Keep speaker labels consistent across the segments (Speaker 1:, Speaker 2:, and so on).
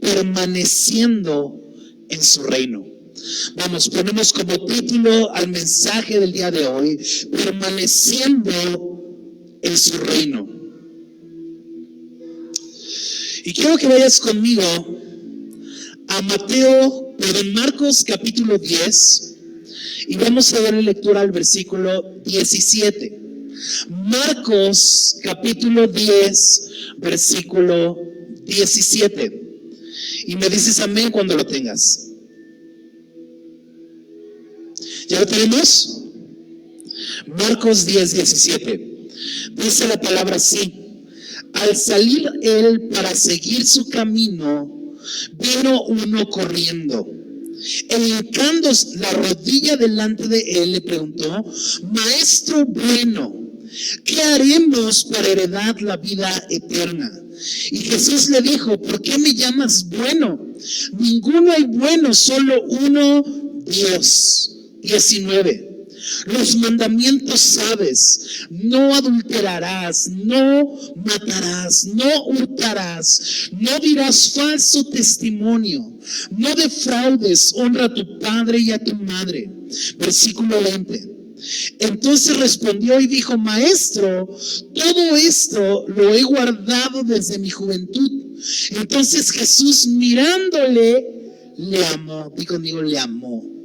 Speaker 1: permaneciendo en su reino. Vamos, ponemos como título al mensaje del día de hoy, permaneciendo en su reino. Y quiero que vayas conmigo a Marcos capítulo 10, y vamos a darle lectura al versículo 17. Marcos capítulo 10, versículo 17. Y me dices amén cuando lo tengas. ¿Ya lo tenemos? Marcos 10, 17. Dice la palabra así: al salir él para seguir su camino, vino uno corriendo. Hincando la rodilla delante de él, le preguntó: Maestro bueno, ¿qué haremos para heredar la vida eterna? Y Jesús le dijo: ¿por qué me llamas bueno? Ninguno hay bueno, solo uno, Dios. 19. Los mandamientos sabes: no adulterarás, no matarás, no hurtarás, no dirás falso testimonio, no defraudes, honra a tu padre y a tu madre. Versículo 20. Entonces respondió y dijo: Maestro, todo esto lo he guardado desde mi juventud. Entonces Jesús, mirándole, le amó. Di conmigo, le amó.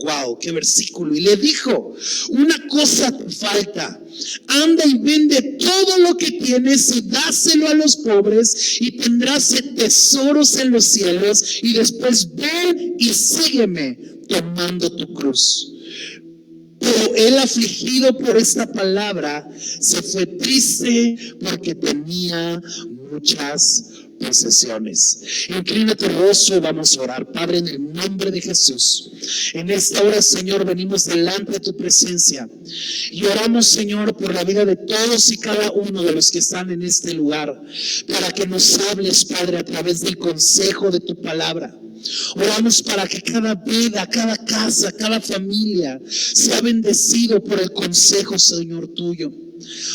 Speaker 1: Wow, qué versículo. Y le dijo: una cosa te falta. Anda y vende todo lo que tienes y dáselo a los pobres, y tendrás tesoros en los cielos. Y después ven y sígueme, tomando tu cruz. Pero él, afligido por esta palabra, se fue triste porque tenía muchas posesiones. Inclina tu rostro y vamos a orar. Padre, en el nombre de Jesús, en esta hora, Señor, venimos delante de tu presencia y oramos, Señor, por la vida de todos y cada uno de los que están en este lugar, para que nos hables, Padre, a través del consejo de tu palabra. Oramos para que cada vida, cada casa, cada familia sea bendecido por el consejo, Señor, tuyo.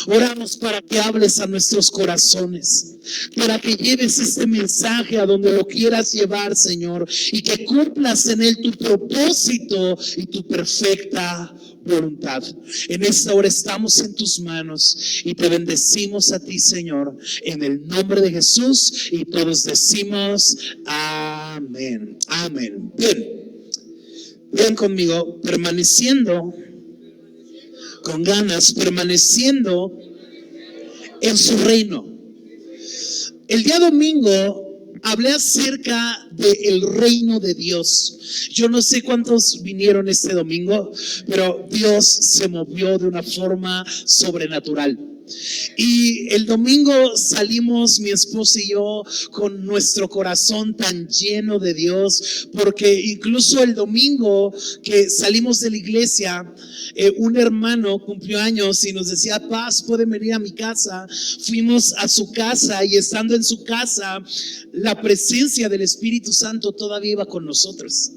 Speaker 1: Oramos para que hables a nuestros corazones, para que lleves este mensaje a donde lo quieras llevar, Señor, y que cumplas en él tu propósito y tu perfecta voluntad. En esta hora estamos en tus manos y te bendecimos a ti, Señor, en el nombre de Jesús, y todos decimos amén. Amén. Bien conmigo, permaneciendo con ganas, permaneciendo en su reino. El día domingo hablé acerca del reino de Dios. Yo no sé cuántos vinieron este domingo, pero Dios se movió de una forma sobrenatural. Y el domingo salimos, mi esposa y yo, con nuestro corazón tan lleno de Dios, porque incluso el domingo que salimos de la iglesia, un hermano cumplió años y nos decía: Paz, pueden venir a mi casa. Fuimos a su casa, y estando en su casa, la presencia del Espíritu Santo todavía iba con nosotros,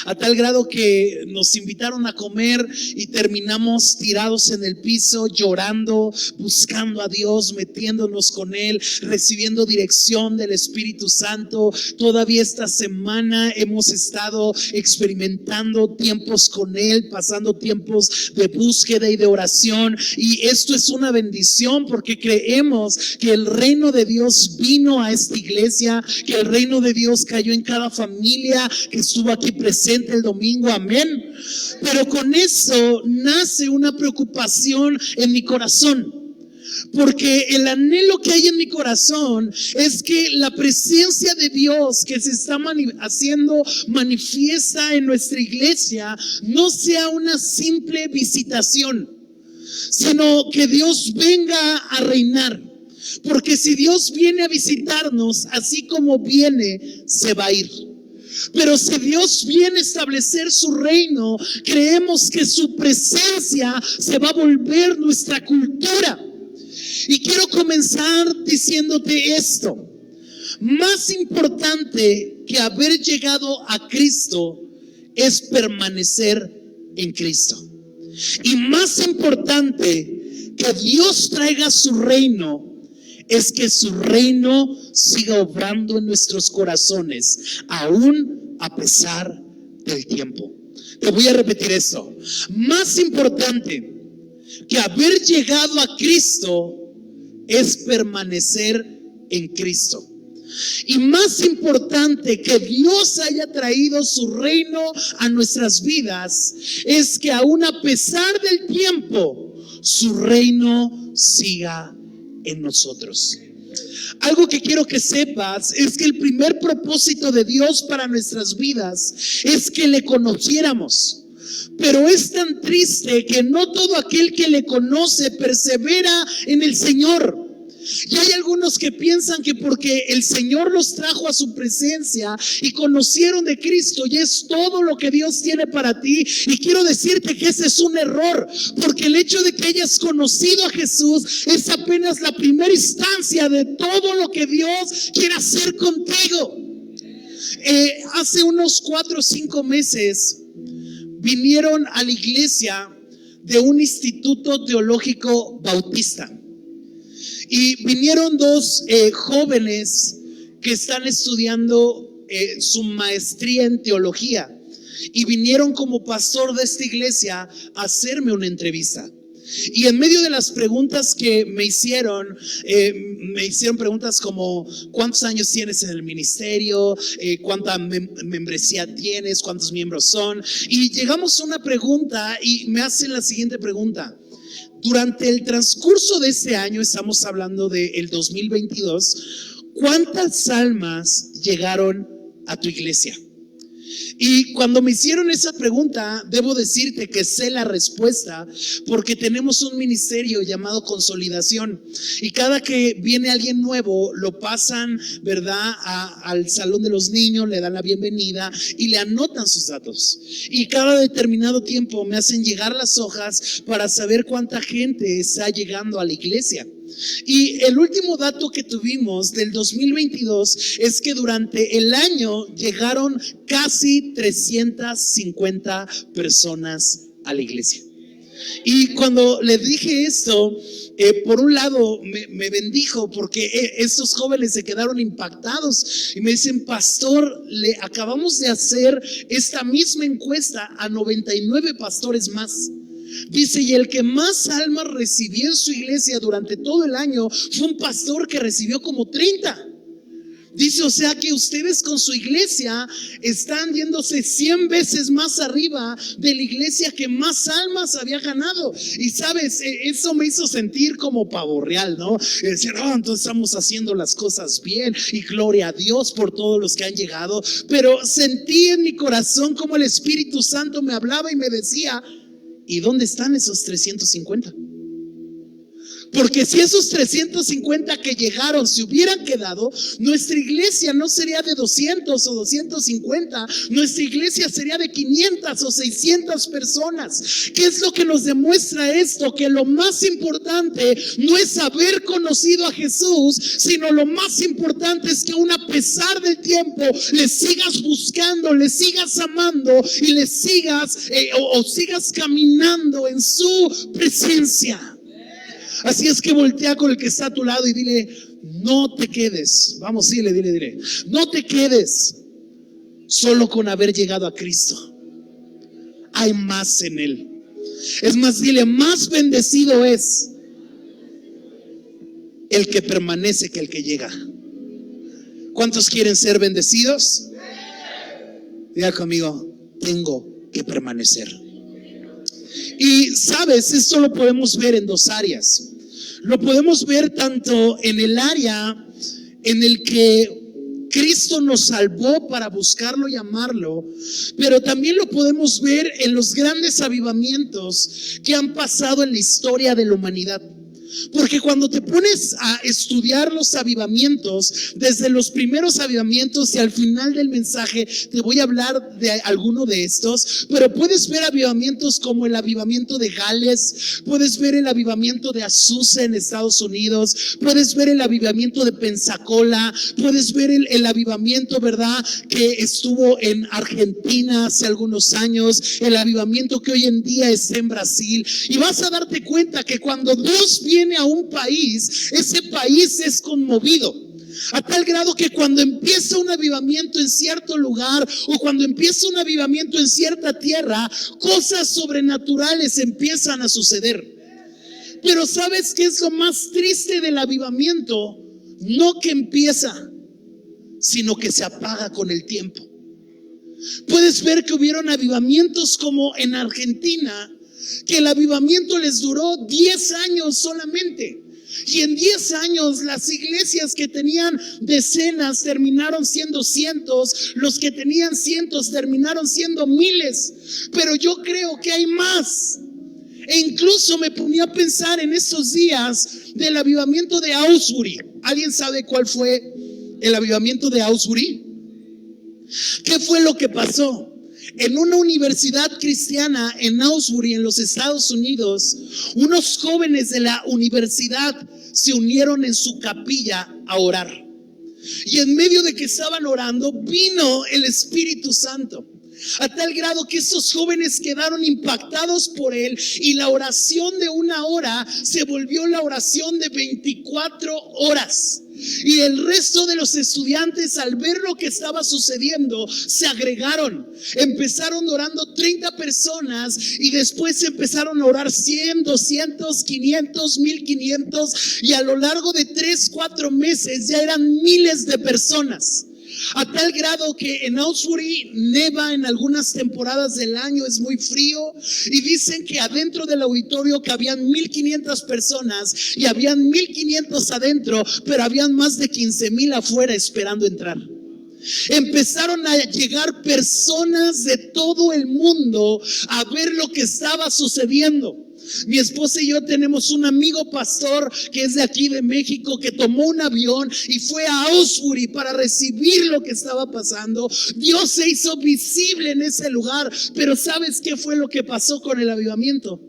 Speaker 1: a tal grado que nos invitaron a comer y terminamos tirados en el piso, llorando, buscando a Dios, metiéndonos con Él, recibiendo dirección del Espíritu Santo. Todavía esta semana hemos estado experimentando tiempos con Él, pasando tiempos de búsqueda y de oración, y esto es una bendición porque creemos que el reino de Dios vino a esta iglesia, que el reino de Dios cayó en cada familia que estuvo aquí presente el domingo, amén. Pero con eso nace una preocupación en mi corazón, porque el anhelo que hay en mi corazón es que la presencia de Dios que se está haciendo manifiesta en nuestra iglesia no sea una simple visitación, sino que Dios venga a reinar. Porque si Dios viene a visitarnos, así como viene, se va a ir. Pero si Dios viene a establecer su reino, creemos que su presencia se va a volver nuestra cultura. Y quiero comenzar diciéndote esto: más importante que haber llegado a Cristo es permanecer en Cristo. Y más importante que Dios traiga su reino es que su reino siga obrando en nuestros corazones, aún a pesar del tiempo. Te voy a repetir esto. Más importante que haber llegado a Cristo es permanecer en Cristo. Y más importante que Dios haya traído su reino a nuestras vidas es que aún a pesar del tiempo, su reino siga en nosotros. Algo que quiero que sepas es que el primer propósito de Dios para nuestras vidas es que le conociéramos. Pero es tan triste que no todo aquel que le conoce persevera en el Señor. Y hay algunos que piensan que porque el Señor los trajo a su presencia y conocieron de Cristo, ya es todo lo que Dios tiene para ti. Y quiero decirte que ese es un error, porque el hecho de que hayas conocido a Jesús es apenas la primera instancia de todo lo que Dios quiere hacer contigo. Hace unos 4 o 5 meses vinieron a la iglesia de un instituto teológico bautista. Y vinieron 2 jóvenes que están estudiando su maestría en teología. Y vinieron como pastor de esta iglesia a hacerme una entrevista. Y en medio de las preguntas que me hicieron preguntas como: ¿cuántos años tienes en el ministerio? ¿Cuánta membresía tienes? ¿Cuántos miembros son? Y llegamos a una pregunta y me hacen la siguiente pregunta. Durante el transcurso de este año, estamos hablando del 2022, ¿cuántas almas llegaron a tu iglesia? Y cuando me hicieron esa pregunta, debo decirte que sé la respuesta, porque tenemos un ministerio llamado Consolidación. Y cada que viene alguien nuevo, lo pasan, ¿verdad?, al salón de los niños, le dan la bienvenida y le anotan sus datos. Y cada determinado tiempo me hacen llegar las hojas para saber cuánta gente está llegando a la iglesia. Y el último dato que tuvimos del 2022 es que durante el año llegaron casi 350 personas a la iglesia. Y cuando le dije esto, por un lado me bendijo, porque estos jóvenes se quedaron impactados y me dicen: pastor, le acabamos de hacer esta misma encuesta a 99 pastores más. Dice, y el que más almas recibió en su iglesia durante todo el año fue un pastor que recibió como 30. Dice, o sea que ustedes con su iglesia están yéndose 100 veces más arriba de la iglesia que más almas había ganado. Y sabes, eso me hizo sentir como pavo real, ¿no? Y decir, entonces estamos haciendo las cosas bien y gloria a Dios por todos los que han llegado. Pero sentí en mi corazón como el Espíritu Santo me hablaba y me decía: ¿y dónde están esos 350? Porque si esos 350 que llegaron se hubieran quedado, nuestra iglesia no sería de 200 o 250, nuestra iglesia sería de 500 o 600 personas. ¿Qué es lo que nos demuestra esto? Que lo más importante no es haber conocido a Jesús, sino lo más importante es que aún a pesar del tiempo le sigas buscando, le sigas amando y le sigas sigas caminando en su presencia. Así es que voltea con el que está a tu lado y dile: no te quedes. Vamos, dile. No te quedes solo con haber llegado a Cristo. Hay más en Él. Es más, dile: más bendecido es el que permanece que el que llega. ¿Cuántos quieren ser bendecidos? Diga conmigo: tengo que permanecer. Y sabes, esto lo podemos ver en 2 áreas. Lo podemos ver tanto en el área en el que Cristo nos salvó para buscarlo y amarlo, pero también lo podemos ver en los grandes avivamientos que han pasado en la historia de la humanidad. Porque cuando te pones a estudiar los avivamientos, desde los primeros avivamientos y al final del mensaje te voy a hablar de alguno de estos, pero puedes ver avivamientos como el avivamiento de Gales, puedes ver el avivamiento de Azusa en Estados Unidos, puedes ver el avivamiento de Pensacola, puedes ver el avivamiento, ¿verdad?, que estuvo en Argentina hace algunos años, el avivamiento que hoy en día está en Brasil. Y vas a darte cuenta que cuando Dios viene viene a un país, ese país es conmovido. A tal grado que cuando empieza un avivamiento en cierto lugar o cuando empieza un avivamiento en cierta tierra, cosas sobrenaturales empiezan a suceder. Pero ¿sabes qué es lo más triste del avivamiento? No que empieza, sino que se apaga con el tiempo. Puedes ver que hubieron avivamientos como en Argentina, que el avivamiento les duró 10 años solamente. Y en 10 años las iglesias que tenían decenas terminaron siendo cientos, los que tenían cientos terminaron siendo miles. Pero yo creo que hay más. E incluso me ponía a pensar en esos días del avivamiento de Augsburg. ¿Alguien sabe cuál fue el avivamiento de Augsburg? ¿Qué fue lo que pasó? En una universidad cristiana en Augsburg, en los Estados Unidos, unos jóvenes de la universidad se unieron en su capilla a orar. Y en medio de que estaban orando, vino el Espíritu Santo. A tal grado que esos jóvenes quedaron impactados por él, y la oración de 1 hora se volvió la oración de 24 horas. Y el resto de los estudiantes, al ver lo que estaba sucediendo, se agregaron. Empezaron orando 30 personas y después empezaron a orar 100, 200, 500, 1500, y a lo largo de 3-4 meses ya eran miles de personas. A tal grado que en Augsburg neva en algunas temporadas del año, es muy frío, y dicen que adentro del auditorio cabían 1500 personas y habían 1500 adentro, pero habían más de 15,000 afuera esperando entrar. Empezaron a llegar personas de todo el mundo a ver lo que estaba sucediendo. Mi esposa y yo tenemos un amigo pastor que es de aquí de México, que tomó un avión y fue a Augsburg para recibir lo que estaba pasando. Dios se hizo visible en ese lugar. Pero ¿sabes qué fue lo que pasó con el avivamiento?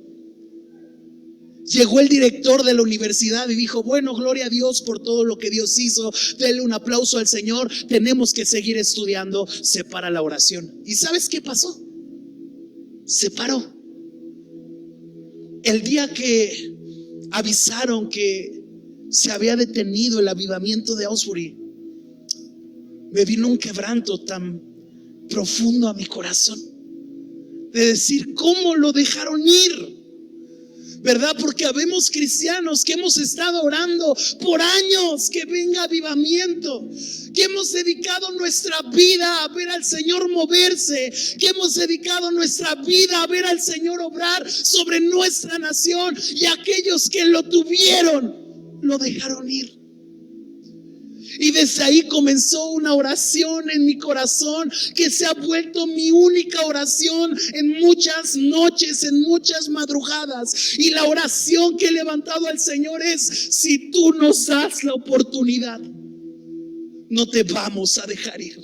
Speaker 1: Llegó el director de la universidad y dijo: bueno, gloria a Dios por todo lo que Dios hizo, denle un aplauso al Señor, tenemos que seguir estudiando. Se para la oración. ¿Y sabes qué pasó? Se paró. El día que avisaron que se había detenido el avivamiento de Augsburg, me vino un quebranto tan profundo a mi corazón, de decir: ¿cómo lo dejaron ir? ¿Verdad? Porque habemos cristianos que hemos estado orando por años que venga avivamiento, que hemos dedicado nuestra vida a ver al Señor moverse, que hemos dedicado nuestra vida a ver al Señor obrar sobre nuestra nación, y aquellos que lo tuvieron lo dejaron ir. Y desde ahí comenzó una oración en mi corazón que se ha vuelto mi única oración en muchas noches, en muchas madrugadas. Y la oración que he levantado al Señor es: si tú nos das la oportunidad, no te vamos a dejar ir.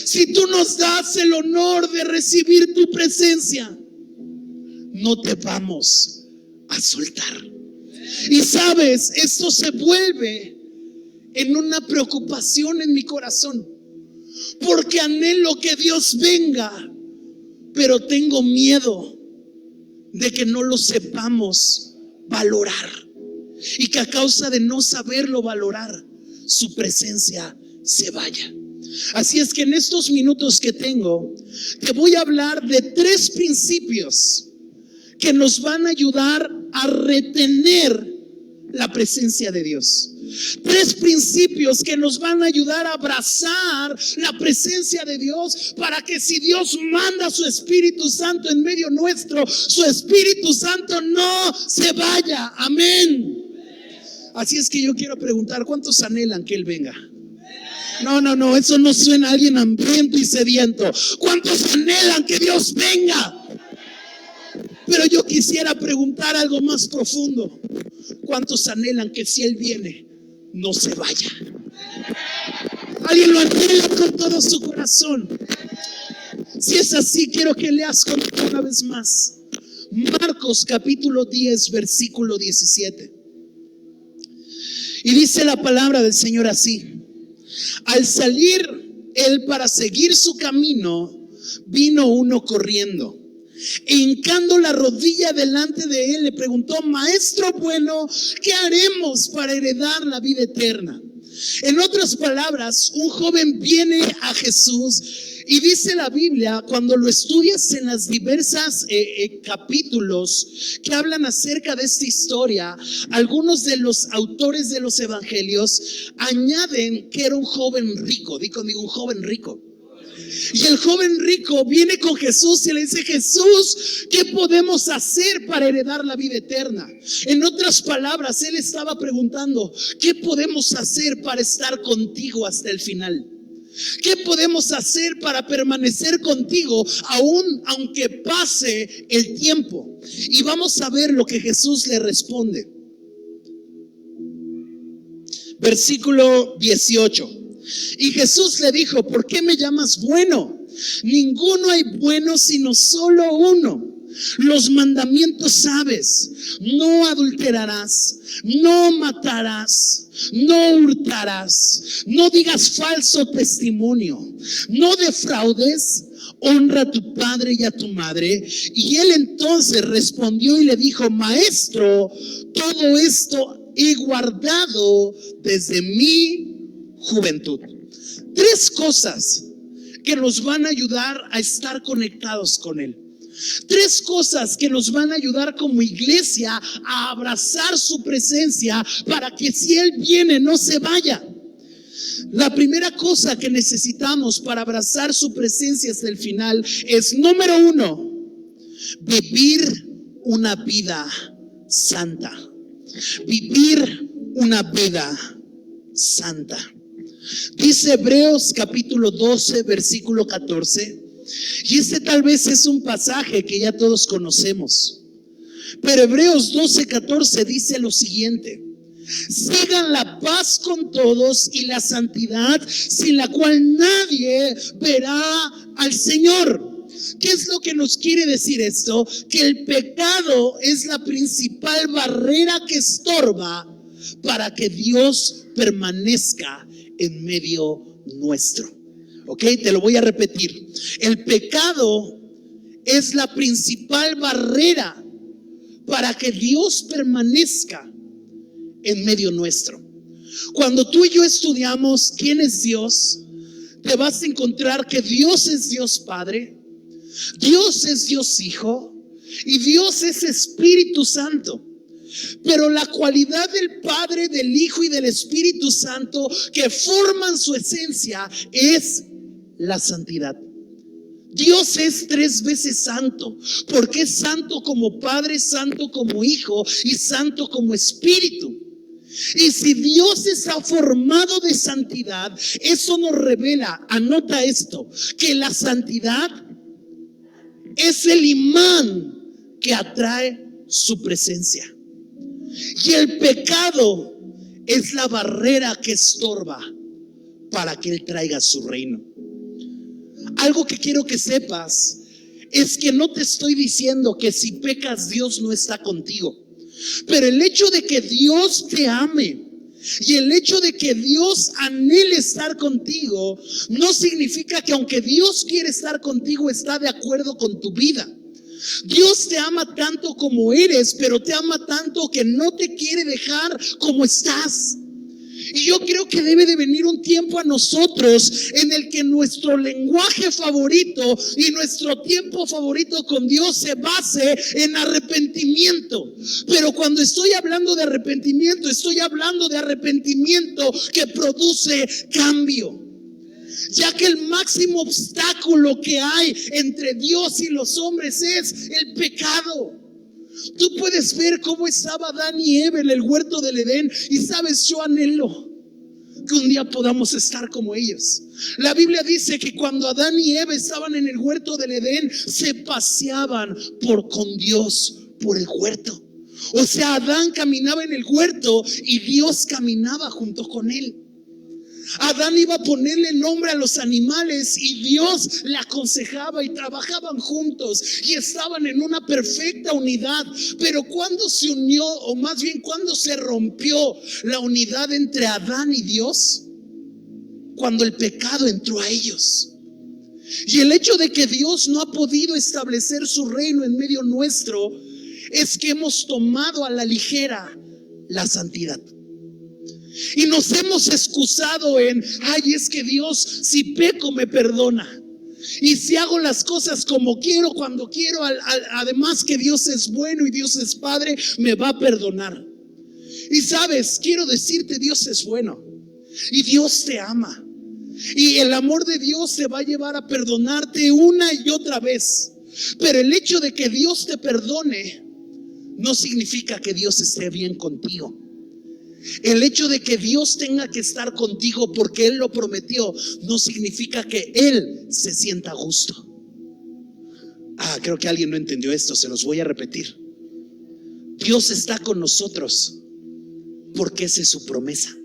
Speaker 1: Si tú nos das el honor de recibir tu presencia, no te vamos a soltar. Y sabes, esto se vuelve en una preocupación en mi corazón, porque anhelo que Dios venga, pero tengo miedo de que no lo sepamos valorar, y que a causa de no saberlo valorar, su presencia se vaya. Así es que en estos minutos que tengo, te voy a hablar de 3 principios que nos van a ayudar a retener la presencia de Dios. 3 principios que nos van a ayudar a abrazar la presencia de Dios, para que si Dios manda su Espíritu Santo en medio nuestro, su Espíritu Santo no se vaya. Amén. Así es que yo quiero preguntar: ¿cuántos anhelan que Él venga? No, eso no suena a alguien hambriento y sediento. ¿Cuántos anhelan que Dios venga? Pero yo quisiera preguntar algo más profundo: ¿cuántos anhelan que si Él viene, no se vaya? ¿Alguien lo anhela con todo su corazón? Si es así, quiero que leas conmigo una vez más Marcos capítulo 10, versículo 17. Y dice la palabra del Señor así: al salir Él para seguir su camino, vino uno corriendo E hincando la rodilla delante de él, le preguntó: Maestro bueno, ¿qué haremos para heredar la vida eterna? En otras palabras, un joven viene a Jesús y dice la Biblia, cuando lo estudias en las diversas capítulos que hablan acerca de esta historia, algunos de los autores de los evangelios añaden que era un joven rico. Di conmigo, un joven rico. Y el joven rico viene con Jesús y le dice: Jesús, ¿qué podemos hacer para heredar la vida eterna? En otras palabras, él estaba preguntando: ¿qué podemos hacer para estar contigo hasta el final? ¿Qué podemos hacer para permanecer contigo aunque pase el tiempo? Y vamos a ver lo que Jesús le responde. Versículo 18. Y Jesús le dijo: ¿por qué me llamas bueno? Ninguno hay bueno sino solo uno. Los mandamientos sabes: no adulterarás, no matarás, no hurtarás, no digas falso testimonio, no defraudes, honra a tu padre y a tu madre. Y él entonces respondió y le dijo: Maestro, todo esto he guardado desde mi juventud. Tres cosas que nos van a ayudar a estar conectados con él. Tres cosas que nos van a ayudar como iglesia a abrazar su presencia para que si él viene no se vaya. La primera cosa que necesitamos para abrazar su presencia hasta el final es, número uno, vivir una vida santa. Vivir una vida santa. Dice Hebreos capítulo 12, versículo 14. Y este tal vez es un pasaje que ya todos conocemos. Pero Hebreos 12, 14 dice lo siguiente: sigan la paz con todos y la santidad, sin la cual nadie verá al Señor. ¿Qué es lo que nos quiere decir esto? Que el pecado es la principal barrera que estorba para que Dios permanezca en medio nuestro. Ok, te lo voy a repetir. El pecado es la principal barrera para que Dios permanezca en medio nuestro. Cuando tú y yo estudiamos quién es Dios, te vas a encontrar que Dios es Dios Padre, Dios es Dios Hijo y Dios es Espíritu Santo. Pero la cualidad del Padre, del Hijo y del Espíritu Santo que forman su esencia es la santidad. Dios es tres veces santo, porque es santo como Padre, santo como Hijo y santo como Espíritu. Y si Dios está formado de santidad, eso nos revela, anota esto, que la santidad es el imán que atrae su presencia. Y el pecado es la barrera que estorba para que Él traiga su reino. Algo que quiero que sepas es que no te estoy diciendo que si pecas Dios no está contigo. Pero el hecho de que Dios te ame y el hecho de que Dios anhele estar contigo no significa que aunque Dios quiere estar contigo está de acuerdo con tu vida. Dios te ama tanto como eres, pero te ama tanto que no te quiere dejar como estás. Y yo creo que debe de venir un tiempo a nosotros en el que nuestro lenguaje favorito y nuestro tiempo favorito con Dios se base en arrepentimiento. Pero cuando estoy hablando de arrepentimiento, estoy hablando de arrepentimiento que produce cambio. Ya que el máximo obstáculo que hay entre Dios y los hombres es el pecado. Tú puedes ver cómo estaba Adán y Eva en el huerto del Edén. Y sabes, yo anhelo que un día podamos estar como ellos. La Biblia dice que cuando Adán y Eva estaban en el huerto del Edén, se paseaban con Dios por el huerto. O sea, Adán caminaba en el huerto y Dios caminaba junto con él. Adán iba a ponerle nombre a los animales y Dios le aconsejaba y trabajaban juntos y estaban en una perfecta unidad. Pero cuando se unió, o más bien cuando se rompió la unidad entre Adán y Dios, cuando el pecado entró a ellos. Y el hecho de que Dios no ha podido establecer su reino en medio nuestro es que hemos tomado a la ligera la santidad. Y nos hemos excusado en, ay, es que Dios, si peco me perdona. Y si hago las cosas como quiero, cuando quiero, además que Dios es bueno y Dios es Padre, me va a perdonar. Y sabes, quiero decirte, Dios es bueno y Dios te ama. Y el amor de Dios te va a llevar a perdonarte una y otra vez. Pero el hecho de que Dios te perdone no significa que Dios esté bien contigo. El hecho de que Dios tenga que estar contigo porque Él lo prometió no significa que Él se sienta a gusto. Creo que alguien no entendió esto, se los voy a repetir. Dios está con nosotros porque esa es su promesa.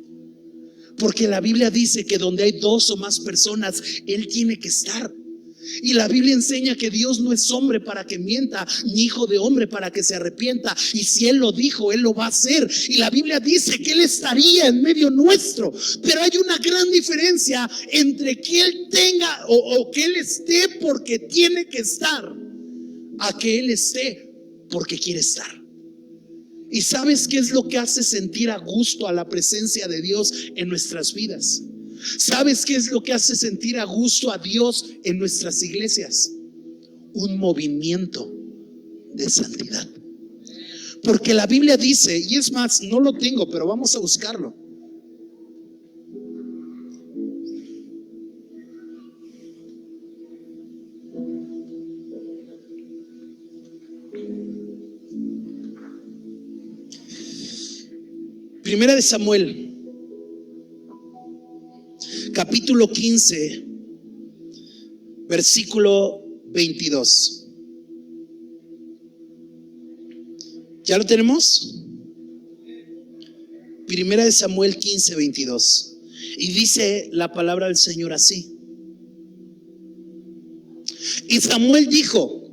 Speaker 1: Porque la Biblia dice que donde hay dos o más personas, Él tiene que estar. Y la Biblia enseña que Dios no es hombre para que mienta, ni hijo de hombre para que se arrepienta. Y si Él lo dijo, Él lo va a hacer. Y la Biblia dice que Él estaría en medio nuestro. Pero hay una gran diferencia entre que Él tenga o que Él esté porque tiene que estar, a que Él esté porque quiere estar. ¿Y sabes qué es lo que hace sentir a gusto a la presencia de Dios en nuestras vidas? ¿Sabes qué es lo que hace sentir a gusto a Dios en nuestras iglesias? Un movimiento de santidad. Porque la Biblia dice, y es más, no lo tengo, pero vamos a buscarlo. Primera de Samuel, capítulo 15, versículo 22. ¿Ya lo tenemos? Primera de Samuel 15, 22. Y dice la palabra del Señor así. Y Samuel dijo: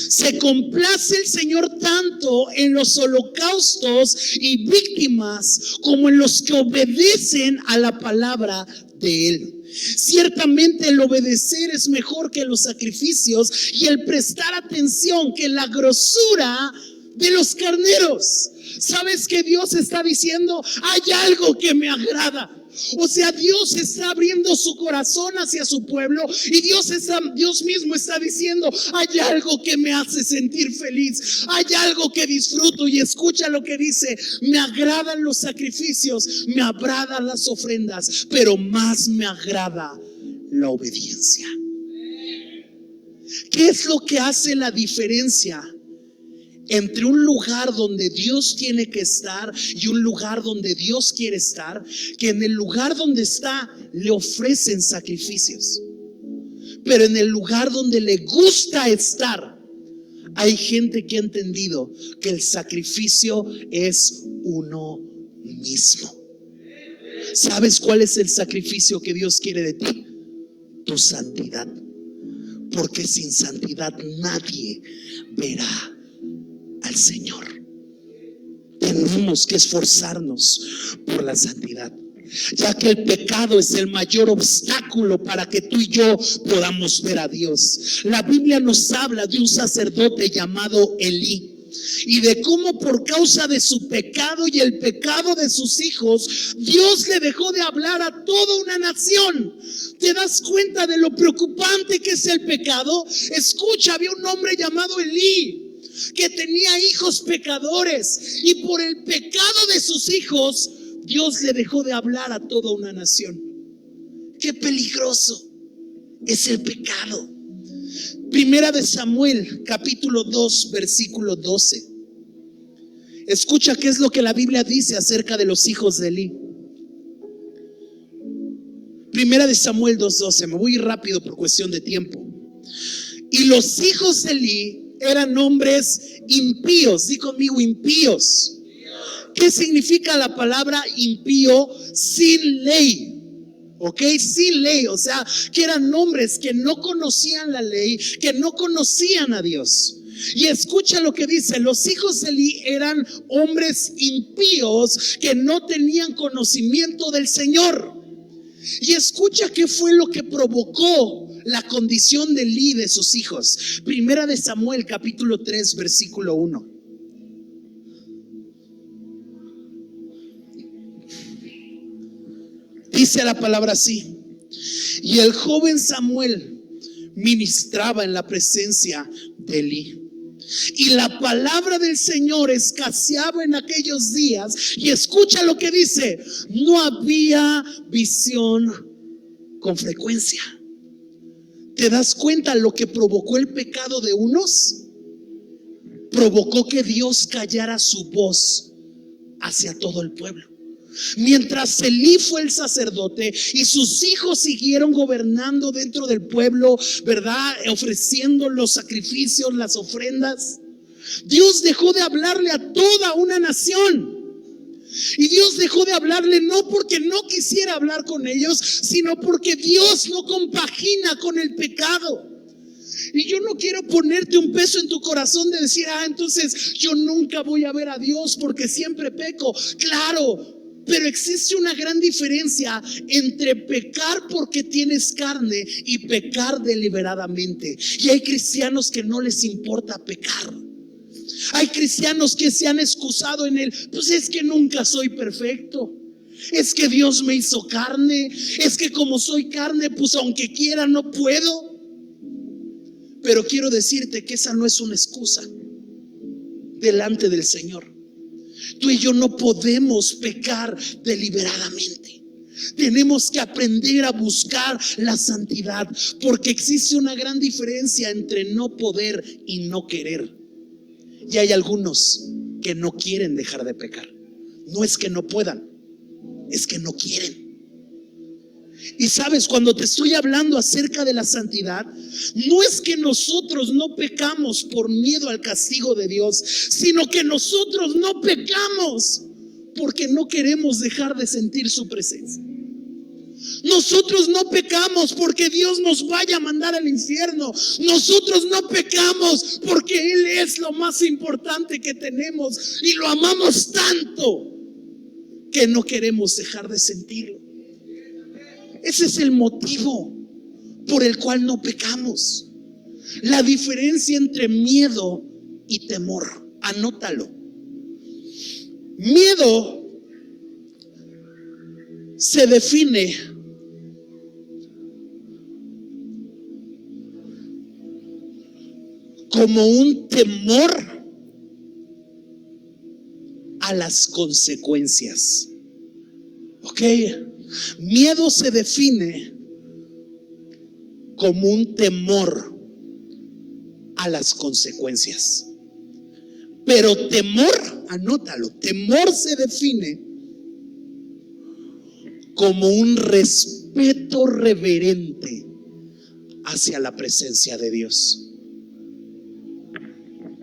Speaker 1: se complace el Señor tanto en los holocaustos y víctimas como en los que obedecen a la palabra de Él. Ciertamente el obedecer es mejor que los sacrificios y el prestar atención que la grosura de los carneros. ¿Sabes qué Dios está diciendo? Hay algo que me agrada. O sea, Dios está abriendo su corazón hacia su pueblo y Dios mismo está diciendo: hay algo que me hace sentir feliz, hay algo que disfruto. Y escucha lo que dice: me agradan los sacrificios, me agradan las ofrendas, pero más me agrada la obediencia. ¿Qué es lo que hace la diferencia entre un lugar donde Dios tiene que estar y un lugar donde Dios quiere estar? Que en el lugar donde está le ofrecen sacrificios, pero en el lugar donde le gusta estar hay gente que ha entendido que el sacrificio es uno mismo. ¿Sabes cuál es el sacrificio que Dios quiere de ti? Tu santidad. Porque sin santidad nadie verá al Señor. Tenemos que esforzarnos por la santidad, ya que el pecado es el mayor obstáculo para que tú y yo podamos ver a Dios. La Biblia nos habla de un sacerdote llamado Elí y de cómo por causa de su pecado y el pecado de sus hijos, Dios le dejó de hablar a toda una nación. ¿Te das cuenta de lo preocupante que es el pecado? Escucha, había un hombre llamado Elí que tenía hijos pecadores, y por el pecado de sus hijos Dios le dejó de hablar a toda una nación. Qué peligroso es el pecado. Primera de Samuel, capítulo 2, versículo 12. Escucha qué es lo que la Biblia dice acerca de los hijos de Elí. Primera de Samuel 2:12. Me voy rápido por cuestión de tiempo. Y los hijos de Elí eran hombres impíos. Di conmigo: impíos. ¿Qué significa la palabra impío? Sin ley. ¿Ok? Sin ley. O sea, que eran hombres que no conocían la ley, que no conocían a Dios. Y escucha lo que dice: los hijos de Elí eran hombres impíos que no tenían conocimiento del Señor. Y escucha qué fue lo que provocó la condición de Elí, de sus hijos. Primera de Samuel, capítulo 3, versículo 1. Dice la palabra así: y el joven Samuel ministraba en la presencia de Elí, y la palabra del Señor escaseaba en aquellos días. Y escucha lo que dice: no había visión con frecuencia. ¿Te das cuenta lo que provocó el pecado de unos? Provocó que Dios callara su voz hacia todo el pueblo. Mientras Elí fue el sacerdote y sus hijos siguieron gobernando dentro del pueblo, ¿verdad? Ofreciendo los sacrificios, las ofrendas, Dios dejó de hablarle a toda una nación. Y Dios dejó de hablarle no porque no quisiera hablar con ellos, sino porque Dios no compagina con el pecado. Y yo no quiero ponerte un peso en tu corazón de decir: entonces yo nunca voy a ver a Dios porque siempre peco. Claro, pero existe una gran diferencia entre pecar porque tienes carne y pecar deliberadamente. Y hay cristianos que no les importa pecar. Hay cristianos que se han excusado en él: pues es que nunca soy perfecto, es que Dios me hizo carne, es que como soy carne, pues aunque quiera no puedo. Pero quiero decirte que esa no es una excusa delante del Señor. Tú y yo no podemos pecar deliberadamente. Tenemos que aprender a buscar la santidad, porque existe una gran diferencia entre no poder y no querer. Y hay algunos que no quieren dejar de pecar. No es que no puedan, es que no quieren. Y sabes, cuando te estoy hablando acerca de la santidad, no es que nosotros no pecamos por miedo al castigo de Dios, sino que nosotros no pecamos porque no queremos dejar de sentir su presencia. Nosotros no pecamos porque Dios nos vaya a mandar al infierno. Nosotros no pecamos porque Él es lo más importante que tenemos y lo amamos tanto que no queremos dejar de sentirlo. Ese es el motivo por el cual no pecamos. La diferencia entre miedo y temor. Anótalo. Miedo se define como un temor a las consecuencias. ¿Ok? Miedo se define como un temor a las consecuencias. Pero temor, anótalo, temor se define como un respeto reverente hacia la presencia de Dios.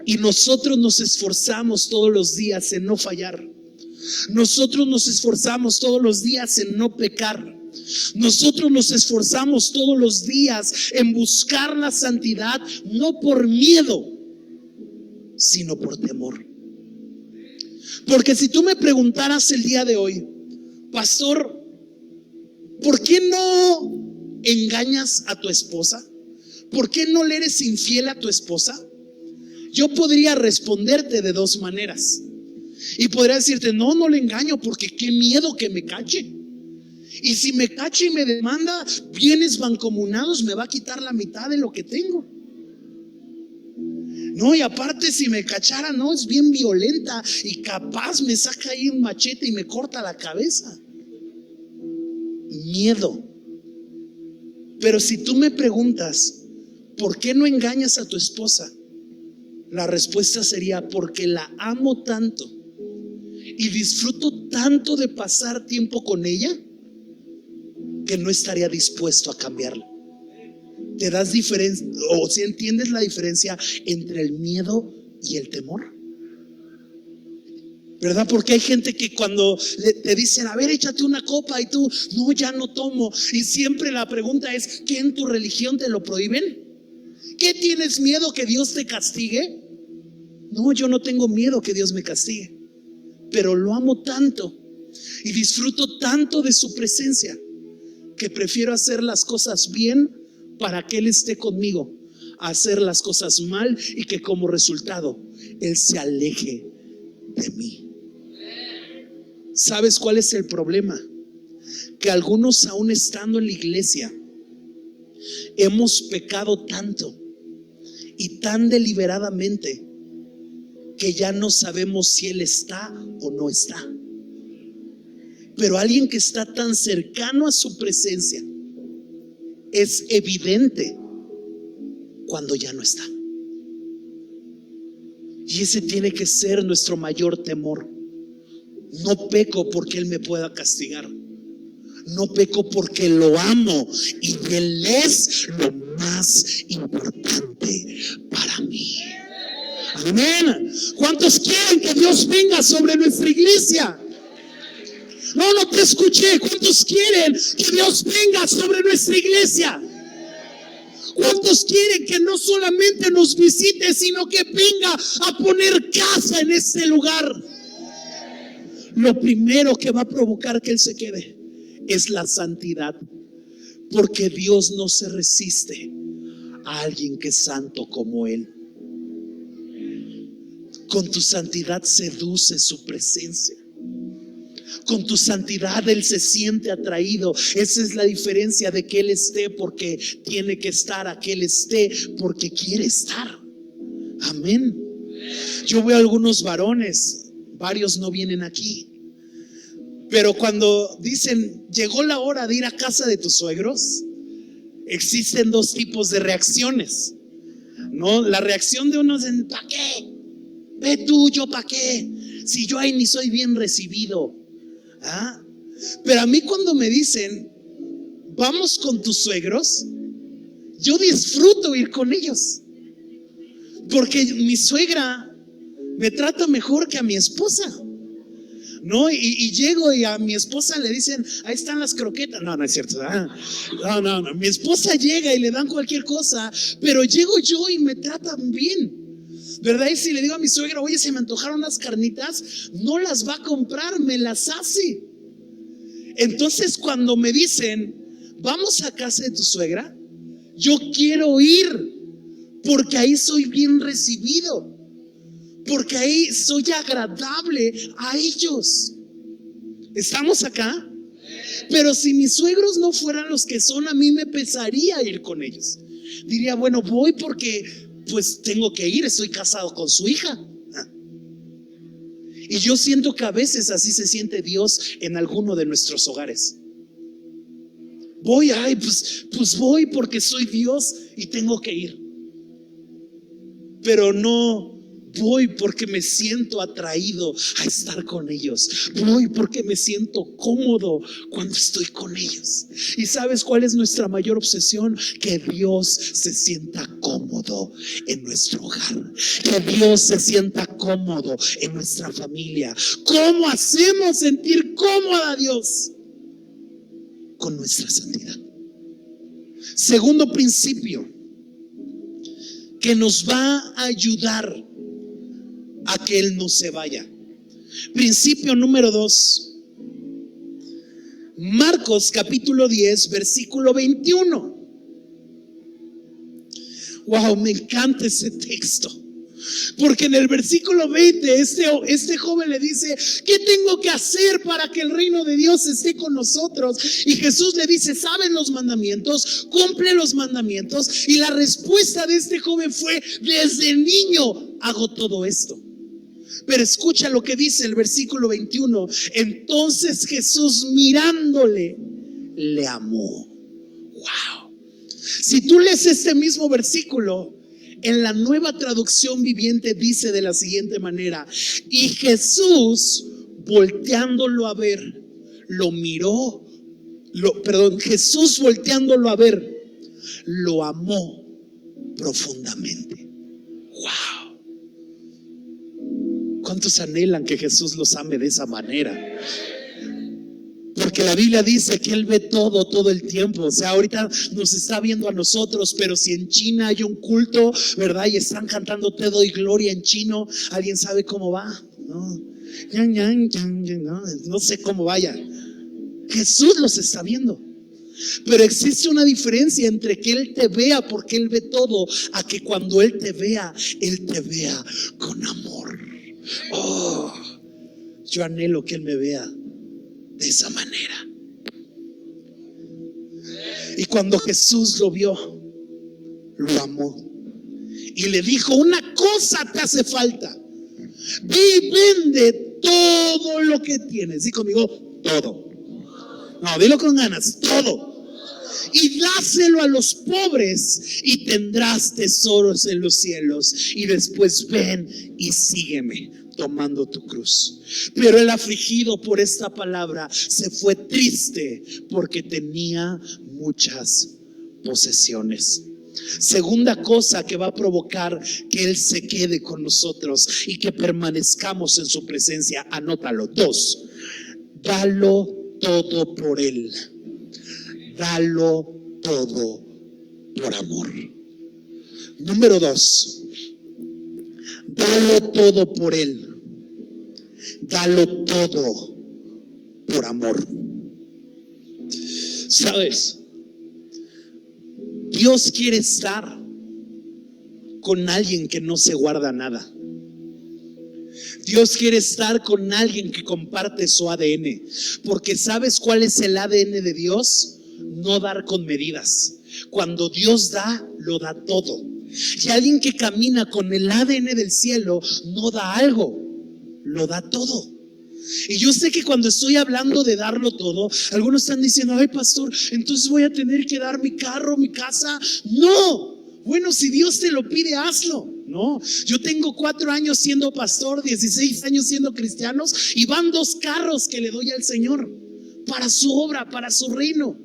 Speaker 1: Y nosotros nos esforzamos todos los días en no fallar. Nosotros nos esforzamos todos los días en no pecar. Nosotros nos esforzamos todos los días en buscar la santidad, no por miedo, sino por temor. Porque si tú me preguntaras el día de hoy: pastor, ¿por qué no engañas a tu esposa? ¿Por qué no le eres infiel a tu esposa? Yo podría responderte de dos maneras. Y podría decirte: no le engaño porque qué miedo que me cache. Y si me cache y me demanda bienes mancomunados, me va a quitar la mitad de lo que tengo. No, y aparte si me cachara, no, es bien violenta y capaz me saca ahí un machete y me corta la cabeza. Miedo. Pero si tú me preguntas: ¿por qué no engañas a tu esposa? La respuesta sería: porque la amo tanto y disfruto tanto de pasar tiempo con ella que no estaría dispuesto a cambiarla. ¿Te das diferencia o si entiendes la diferencia entre el miedo y el temor? ¿Verdad? Porque hay gente que cuando te dicen: a ver, échate una copa, y tú: no, ya no tomo. Y siempre la pregunta es: ¿qué en tu religión te lo prohíben? ¿Qué tienes miedo que Dios te castigue? No, yo no tengo miedo que Dios me castigue, pero lo amo tanto y disfruto tanto de su presencia que prefiero hacer las cosas bien para que Él esté conmigo, a hacer las cosas mal y que como resultado Él se aleje de mí. ¿Sabes cuál es el problema? Que algunos, aún estando en la iglesia, hemos pecado tanto y tan deliberadamente que ya no sabemos si Él está o no está. Pero alguien que está tan cercano a su presencia, es evidente cuando ya no está. Y ese tiene que ser nuestro mayor temor. No peco porque Él me pueda castigar. No peco porque lo amo y Él es lo más importante para mí. Amén. ¿Cuántos quieren que Dios venga sobre nuestra iglesia? No te escuché. ¿Cuántos quieren que Dios venga sobre nuestra iglesia? ¿Cuántos quieren que no solamente nos visite, sino que venga a poner casa en este lugar? Lo primero que va a provocar que Él se quede es la santidad, porque Dios no se resiste a alguien que es santo como Él. Con tu santidad seduce su presencia. Con tu santidad Él se siente atraído. Esa es la diferencia de que Él esté porque tiene que estar, a que Él esté porque quiere estar. Amén. Yo veo a algunos varones, varios no vienen aquí, pero cuando dicen llegó la hora de ir a casa de tus suegros, existen dos tipos de reacciones, ¿no? La reacción de unos en ¿para qué? Ve tú, yo ¿para qué? Si yo ahí ni soy bien recibido. ¿Ah? Pero a mí cuando me dicen vamos con tus suegros, yo disfruto ir con ellos, porque mi suegra me trata mejor que a mi esposa, ¿no? Y llego y a mi esposa le dicen ahí están las croquetas. No es cierto. No. Mi esposa llega y le dan cualquier cosa, pero llego yo y me tratan bien, ¿verdad? Y si le digo a mi suegra, oye, se me antojaron unas carnitas, no las va a comprar, me las hace. Entonces cuando me dicen vamos a casa de tu suegra, yo quiero ir, porque ahí soy bien recibido, porque ahí soy agradable a ellos. ¿Estamos acá? Pero si mis suegros no fueran los que son, a mí me pesaría ir con ellos. Diría, bueno, voy porque pues tengo que ir, estoy casado con su hija. Y yo siento que a veces así se siente Dios en alguno de nuestros hogares. Voy, pues voy porque soy Dios y tengo que ir. Pero no voy porque me siento atraído a estar con ellos. Voy porque me siento cómodo cuando estoy con ellos. ¿Y sabes cuál es nuestra mayor obsesión? Que Dios se sienta cómodo en nuestro hogar, que Dios se sienta cómodo en nuestra familia. ¿Cómo hacemos sentir cómodo a Dios? Con nuestra santidad. Segundo principio que nos va a ayudar a que Él no se vaya. Principio número 2. Marcos capítulo 10 versículo 21. Wow, me encanta ese texto, porque en el versículo 20 este joven le dice, ¿qué tengo que hacer para que el reino de Dios esté con nosotros? Y Jesús le dice, ¿saben los mandamientos? Cumple los mandamientos. Y la respuesta de este joven fue, desde niño hago todo esto. Pero escucha lo que dice el versículo 21. Entonces Jesús, mirándole, le amó. Wow. Si tú lees este mismo versículo, en la Nueva Traducción Viviente dice de la siguiente manera: y Jesús, volteándolo a ver, lo miró. Jesús, volteándolo a ver, lo amó profundamente. Wow. ¿Cuántos anhelan que Jesús los ame de esa manera? Porque la Biblia dice que Él ve todo el tiempo. O sea, ahorita nos está viendo a nosotros, pero si en China hay un culto, ¿verdad? Y están cantando Te doy gloria en chino, ¿alguien sabe cómo va? No sé cómo vaya. Jesús los está viendo. Pero existe una diferencia entre que Él te vea porque Él ve todo, a que cuando Él te vea con amor. Oh, yo anhelo que Él me vea de esa manera. Y cuando Jesús lo vio, lo amó y le dijo: una cosa te hace falta. Ve y vende todo lo que tienes. Di conmigo: todo. No, dilo con ganas: todo. Y dáselo a los pobres y tendrás tesoros en los cielos. Y después ven y sígueme, tomando tu cruz. Pero el afligido por esta palabra se fue triste porque tenía muchas posesiones. Segunda cosa que va a provocar que Él se quede con nosotros y que permanezcamos en su presencia. Anótalo. 2, dalo todo por Él. Dalo todo por amor. Número 2, dalo todo por Él. Dalo todo por amor. ¿Sabes? Dios quiere estar con alguien que no se guarda nada. Dios quiere estar con alguien que comparte su ADN. Porque ¿sabes cuál es el ADN de Dios? No dar con medidas. Cuando Dios da, lo da todo. Y alguien que camina con el ADN del cielo no da algo, lo da todo. Y yo sé que cuando estoy hablando de darlo todo, algunos están diciendo: ay, pastor, entonces voy a tener que dar mi carro, mi casa. No. Bueno, si Dios te lo pide, hazlo. No, yo tengo 4 años siendo pastor, 16 años siendo cristianos, y van 2 carros que le doy al Señor para su obra, para su reino.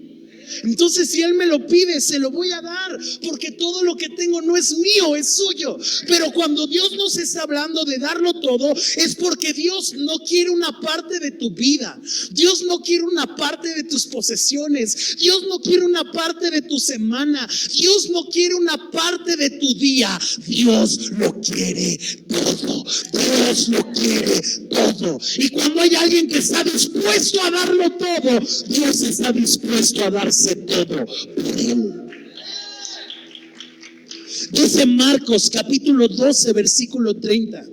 Speaker 1: Entonces, si Él me lo pide, se lo voy a dar, porque todo lo que tengo no es mío, es suyo. Pero cuando Dios nos está hablando de darlo todo, es porque Dios no quiere una parte de tu vida. Dios no quiere una parte de tus posesiones. Dios no quiere una parte de tu semana. Dios no quiere una parte de tu día. Dios lo quiere todo. Dios lo quiere todo. Y cuando hay alguien que está dispuesto a darlo todo, Dios está dispuesto a darse todo por Él. Dice Marcos capítulo 12 versículo 30: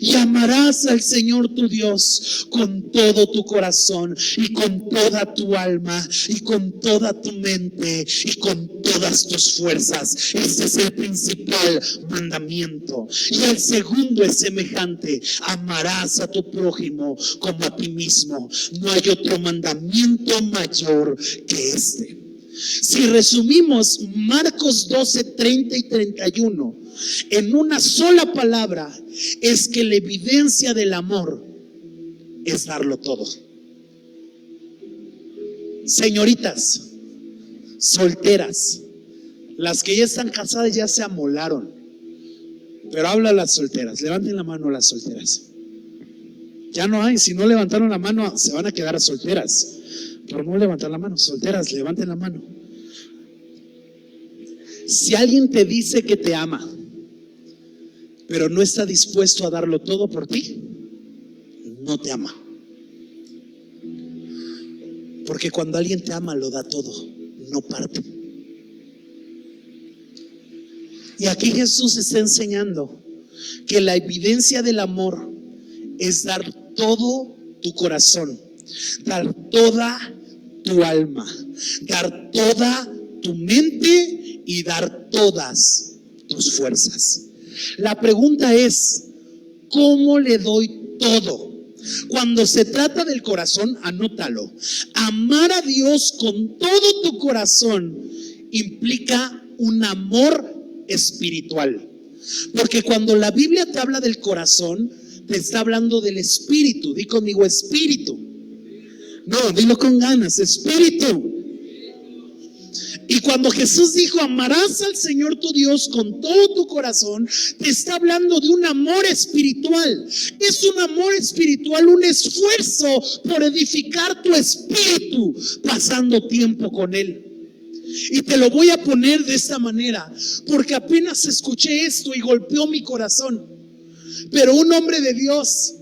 Speaker 1: y amarás al Señor tu Dios con todo tu corazón y con toda tu alma y con toda tu mente y con todas tus fuerzas. Ese es el principal mandamiento. Y el segundo es semejante: amarás a tu prójimo como a ti mismo. No hay otro mandamiento mayor que este. Si resumimos Marcos 12, 30 y 31 en una sola palabra, es que la evidencia del amor es darlo todo. Señoritas solteras, las que ya están casadas ya se amolaron, pero habla a las solteras. Levanten la mano las solteras. Ya no hay, si no levantaron la mano se van a quedar solteras. Por no levantar la mano, solteras, levanten la mano. Si alguien te dice que te ama, pero no está dispuesto a darlo todo por ti, no te ama. Porque cuando alguien te ama, lo da todo, no parte. Y aquí Jesús está enseñando que la evidencia del amor es dar todo tu corazón, dar toda tu alma, dar toda tu mente y dar todas tus fuerzas. La pregunta es: ¿cómo le doy todo? Cuando se trata del corazón, anótalo. Amar a Dios con todo tu corazón implica un amor espiritual. Porque cuando la Biblia te habla del corazón, te está hablando del espíritu. Di conmigo: espíritu. No, dilo con ganas: espíritu. Y cuando Jesús dijo: amarás al Señor tu Dios con todo tu corazón, te está hablando de un amor espiritual. Es un amor espiritual, un esfuerzo por edificar tu espíritu, pasando tiempo con Él. Y te lo voy a poner de esta manera, porque apenas escuché esto y golpeó mi corazón. Pero un hombre de Dios,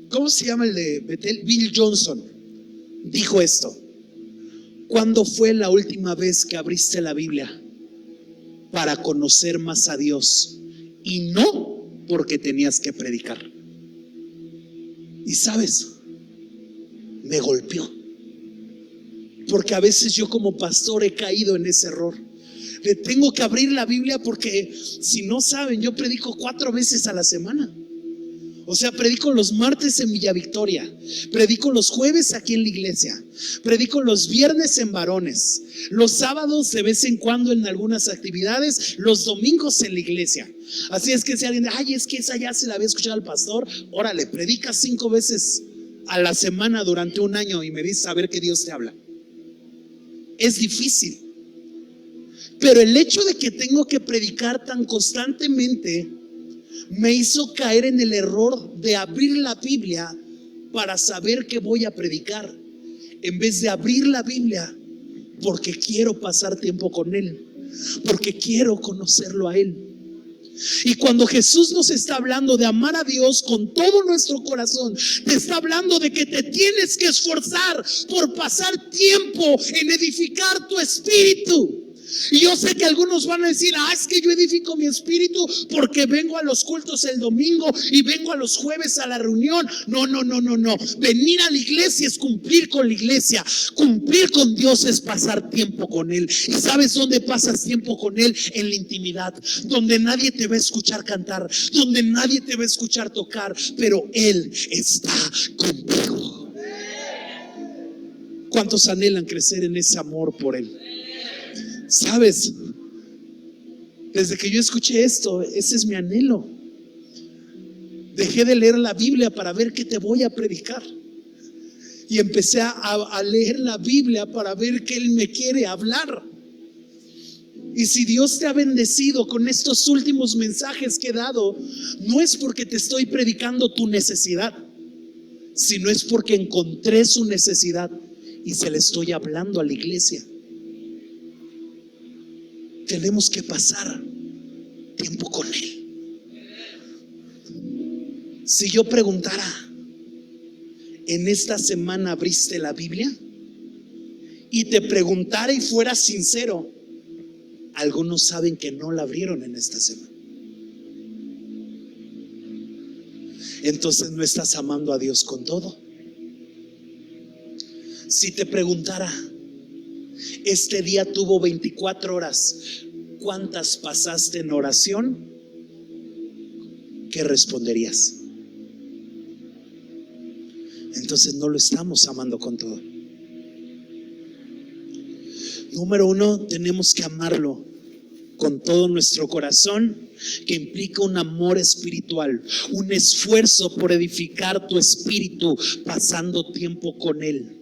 Speaker 1: ¿cómo se llama el de Betel? Bill Johnson, dijo esto: ¿Cuándo fue la última vez que abriste la Biblia para conocer más a Dios y no porque tenías que predicar? Y sabes, me golpeó, porque a veces yo como pastor he caído en ese error. Le tengo que abrir la Biblia porque, si no saben, yo predico 4 veces a la semana. O sea, predico los martes en Villa Victoria, predico los jueves aquí en la iglesia, predico los viernes en Varones, los sábados de vez en cuando en algunas actividades, los domingos en la iglesia. Así es que si alguien dice, ay, es que esa ya se la había escuchado al pastor, órale, predica 5 veces a la semana durante un año y me dices a ver que Dios te habla. Es difícil, pero el hecho de que tengo que predicar tan constantemente me hizo caer en el error de abrir la Biblia para saber que voy a predicar, en vez de abrir la Biblia porque quiero pasar tiempo con Él, porque quiero conocerlo a Él. Y cuando Jesús nos está hablando de amar a Dios con todo nuestro corazón, te está hablando de que te tienes que esforzar por pasar tiempo en edificar tu espíritu. Y yo sé que algunos van a decir, es que yo edifico mi espíritu porque vengo a los cultos el domingo y vengo a los jueves a la reunión. No. Venir a la iglesia es cumplir con la iglesia. Cumplir con Dios es pasar tiempo con Él. ¿Y sabes dónde pasas tiempo con Él? En la intimidad, donde nadie te va a escuchar cantar, donde nadie te va a escuchar tocar, pero Él está contigo. ¿Cuántos anhelan crecer en ese amor por Él? ¿Sabes? Desde que yo escuché esto, ese es mi anhelo. Dejé de leer la Biblia para ver qué te voy a predicar. Y empecé a leer la Biblia para ver qué Él me quiere hablar. Y si Dios te ha bendecido con estos últimos mensajes que he dado, no es porque te estoy predicando tu necesidad, sino es porque encontré su necesidad y se la estoy hablando a la iglesia. Tenemos que pasar tiempo con Él. Si yo preguntara, ¿en esta semana abriste la Biblia? Y te preguntara y fuera sincero, algunos saben que no la abrieron en esta semana. Entonces no estás amando a Dios con todo. Si te preguntara, este día tuvo 24 horas, ¿cuántas pasaste en oración? ¿Qué responderías? Entonces no lo estamos amando con todo. Número 1, tenemos que amarlo con todo nuestro corazón, que implica un amor espiritual, un esfuerzo por edificar tu espíritu pasando tiempo con Él.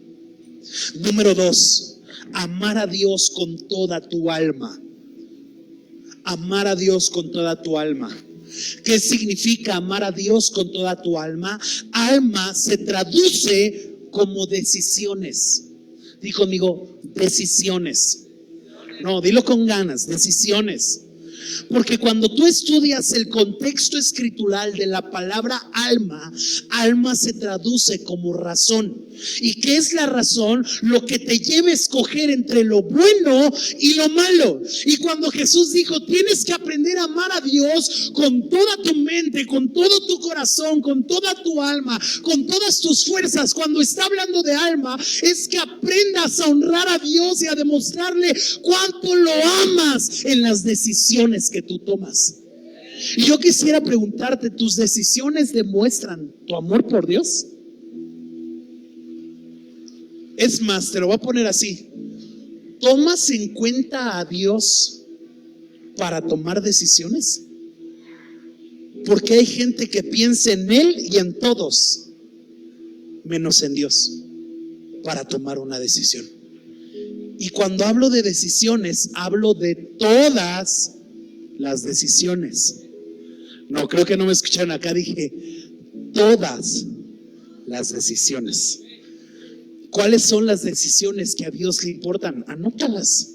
Speaker 1: Número 2, amar a Dios con toda tu alma. Amar a Dios con toda tu alma. ¿Qué significa amar a Dios con toda tu alma? Alma se traduce como decisiones. Di conmigo, decisiones. No, dilo con ganas, decisiones. Porque cuando tú estudias el contexto escritural de la palabra alma, alma se traduce como razón. ¿Y qué es la razón? Lo que te lleva a escoger entre lo bueno y lo malo. Y cuando Jesús dijo, tienes que aprender a amar a Dios con toda tu mente, con todo tu corazón, con toda tu alma, con todas tus fuerzas. Cuando está hablando de alma, es que aprendas a honrar a Dios y a demostrarle cuánto lo amas en las decisiones que tú tomas. Y yo quisiera preguntarte, ¿tus decisiones demuestran tu amor por Dios? Es más, te lo voy a poner así: ¿tomas en cuenta a Dios para tomar decisiones? Porque hay gente que piensa en Él y en todos, menos en Dios, para tomar una decisión. Y cuando hablo de decisiones, hablo de todas las decisiones. No, creo que no me escucharon acá, dije todas las decisiones. ¿Cuáles son las decisiones que a Dios le importan? Anótalas.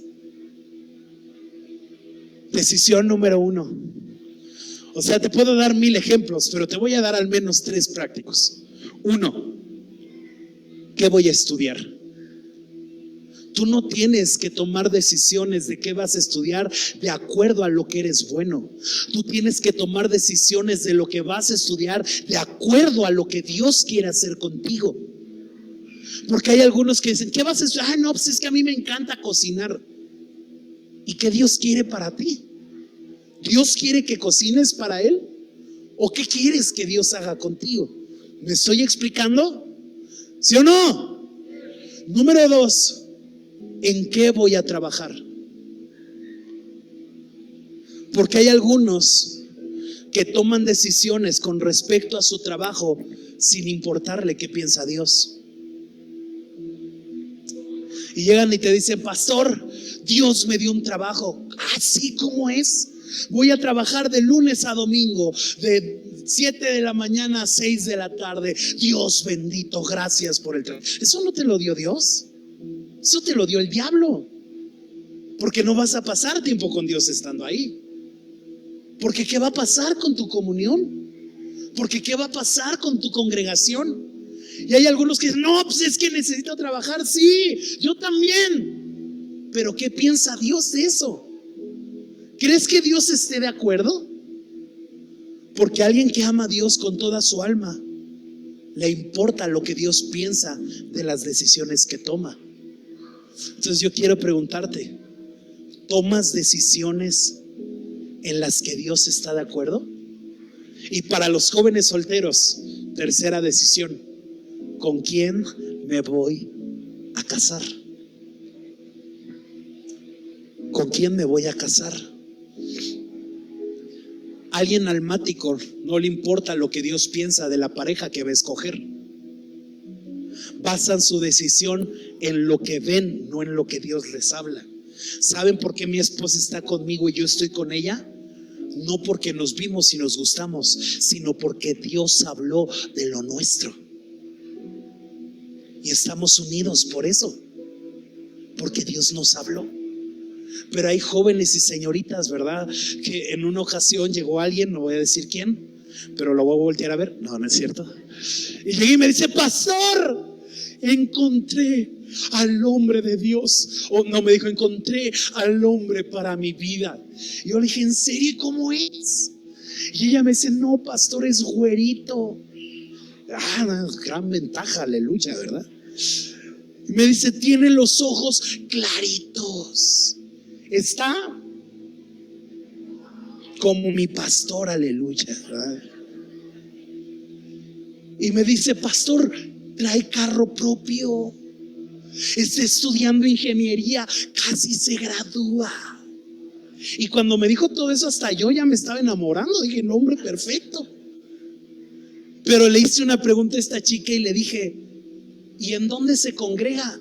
Speaker 1: Decisión número 1. O sea, te puedo dar 1000 ejemplos, pero te voy a dar al menos 3 prácticos. 1, ¿qué voy a estudiar? Tú no tienes que tomar decisiones de qué vas a estudiar de acuerdo a lo que eres bueno. Tú tienes que tomar decisiones de lo que vas a estudiar de acuerdo a lo que Dios quiere hacer contigo. Porque hay algunos que dicen, ¿qué vas a estudiar? Ay, no, pues es que a mí me encanta cocinar. ¿Y qué Dios quiere para ti? ¿Dios quiere que cocines para Él? ¿O qué quieres que Dios haga contigo? ¿Me estoy explicando? ¿Sí o no? Número 2, ¿en qué voy a trabajar? Porque hay algunos que toman decisiones con respecto a su trabajo sin importarle qué piensa Dios. Y llegan y te dicen, pastor, Dios me dio un trabajo. Así como es. Voy a trabajar de lunes a domingo, de 7 de la mañana a 6 de la tarde. Dios bendito, gracias por el trabajo. Eso no te lo dio Dios. Eso te lo dio el diablo. Porque no vas a pasar tiempo con Dios estando ahí. Porque ¿qué va a pasar con tu comunión? Porque ¿qué va a pasar con tu congregación? Y hay algunos que dicen, no, pues es que necesito trabajar. Sí, yo también. Pero ¿qué piensa Dios de eso? ¿Crees que Dios esté de acuerdo? Porque alguien que ama a Dios con toda su alma, le importa lo que Dios piensa de las decisiones que toma. Entonces yo quiero preguntarte, ¿tomas decisiones en las que Dios está de acuerdo? Y para los jóvenes solteros, tercera decisión, ¿con quién me voy a casar? ¿Con quién me voy a casar? Alguien almático no le importa lo que Dios piensa de la pareja que va a escoger. Basan su decisión en lo que ven, no en lo que Dios les habla. ¿Saben por qué mi esposa está conmigo y yo estoy con ella? No porque nos vimos y nos gustamos, sino porque Dios habló de lo nuestro. Y estamos unidos por eso, porque Dios nos habló. Pero hay jóvenes y señoritas, ¿verdad? Que en una ocasión llegó alguien, no voy a decir quién, pero lo voy a voltear a ver. No, no es cierto. Y llegué y me dice, pastor, encontré al hombre de Dios. O no, me dijo, encontré al hombre para mi vida. Y yo le dije, ¿en serio? ¿Cómo es? Y ella me dice, no, pastor, es güerito. Gran ventaja, aleluya, ¿verdad? Y me dice, tiene los ojos claritos. Está como mi pastor, aleluya, ¿verdad? Y me dice, pastor, trae carro propio, está estudiando ingeniería, casi se gradúa. Y cuando me dijo todo eso, hasta yo ya me estaba enamorando. Dije, no, hombre, perfecto. Pero le hice una pregunta a esta chica y le dije, ¿y en dónde se congrega?